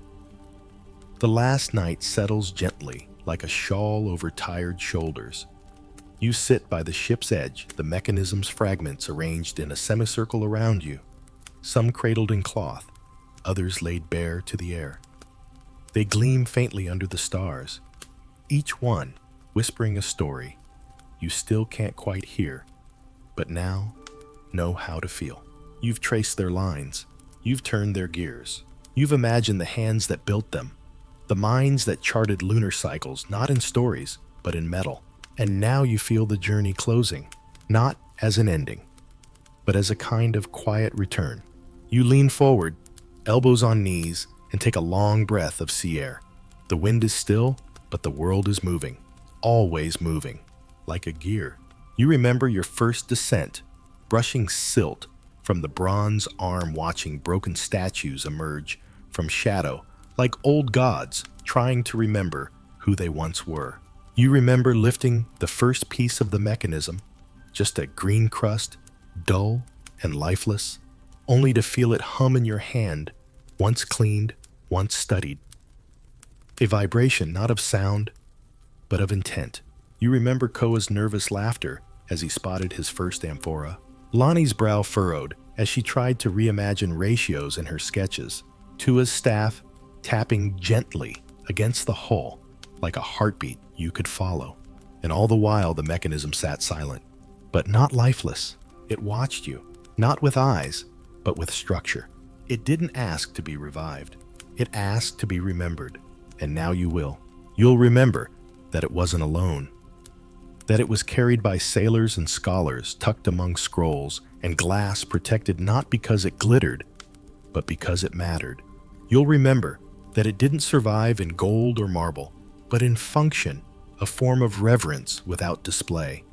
The last night settles gently like a shawl over tired shoulders. You sit by the ship's edge, the mechanism's fragments arranged in a semicircle around you, some cradled in cloth, others laid bare to the air. They gleam faintly under the stars, each one whispering a story you still can't quite hear, but now know how to feel. You've traced their lines, you've turned their gears, you've imagined the hands that built them, the minds that charted lunar cycles, not in stories, but in metal. And now you feel the journey closing, not as an ending, but as a kind of quiet return. You lean forward, elbows on knees, and take a long breath of sea air. The wind is still, but the world is moving, always moving, like a gear. You remember your first descent, brushing silt from the bronze arm, watching broken statues emerge from shadow, like old gods trying to remember who they once were. You remember lifting the first piece of the mechanism, just a green crust, dull and lifeless, only to feel it hum in your hand, once cleaned, once studied. A vibration not of sound, but of intent. You remember Koa's nervous laughter as he spotted his first amphora. Lonnie's brow furrowed as she tried to reimagine ratios in her sketches. Tua's staff tapping gently against the hull, like a heartbeat you could follow. And all the while, the mechanism sat silent, but not lifeless. It watched you, not with eyes, but with structure. It didn't ask to be revived. It asked to be remembered. And now you will. You'll remember that it wasn't alone, that it was carried by sailors and scholars tucked among scrolls and glass protected not because it glittered, but because it mattered. You'll remember that it didn't survive in gold or marble, but in function, a form of reverence without display.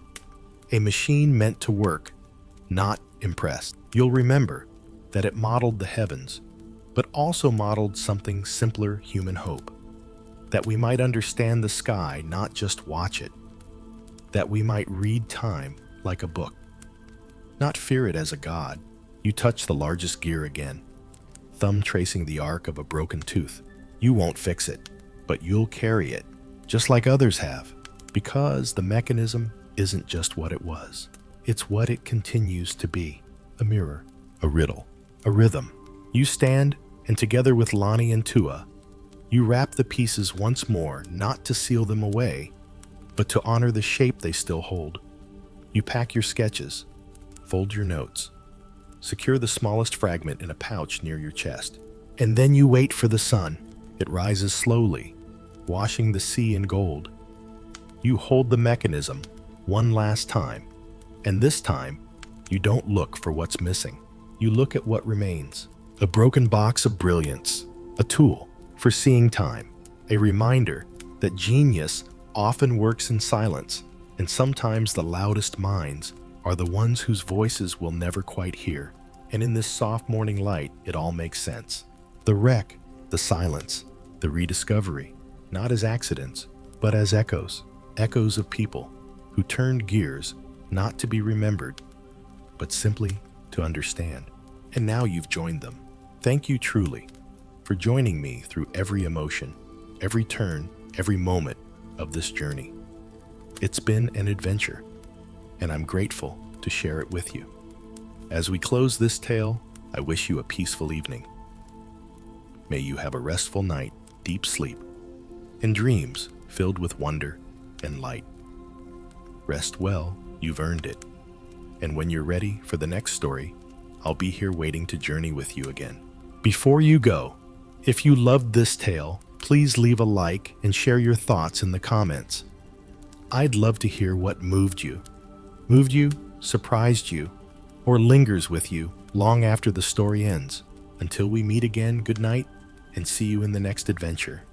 A machine meant to work, not impress. You'll remember that it modeled the heavens, but also modeled something simpler, human hope. That we might understand the sky, not just watch it. That we might read time like a book, not fear it as a god. You touch the largest gear again, thumb tracing the arc of a broken tooth. You won't fix it, but you'll carry it, just like others have, because the mechanism isn't just what it was. It's what it continues to be. A mirror, a riddle, a rhythm. You stand, and together with Lonnie and Tua, you wrap the pieces once more, not to seal them away, but to honor the shape they still hold. You pack your sketches, fold your notes, secure the smallest fragment in a pouch near your chest, and then you wait for the sun. It rises slowly, washing the sea in gold. You hold the mechanism one last time, and this time, you don't look for what's missing. You look at what remains. A broken box of brilliance, a tool for seeing time, a reminder that genius often works in silence, and sometimes the loudest minds are the ones whose voices we'll never quite hear. And in this soft morning light, it all makes sense. The wreck, the silence, the rediscovery, not as accidents, but as echoes. Echoes of people who turned gears not to be remembered, but simply to understand. And now you've joined them. Thank you truly for joining me through every emotion, every turn, every moment of this journey. It's been an adventure, and I'm grateful to share it with you. As we close this tale, I wish you a peaceful evening. May you have a restful night, deep sleep, and dreams filled with wonder and light. Rest well, you've earned it. And when you're ready for the next story, I'll be here waiting to journey with you again. Before you go, if you loved this tale, please leave a like and share your thoughts in the comments. I'd love to hear what moved you, surprised you, or lingers with you long after the story ends. Until we meet again, good night, and see you in the next adventure.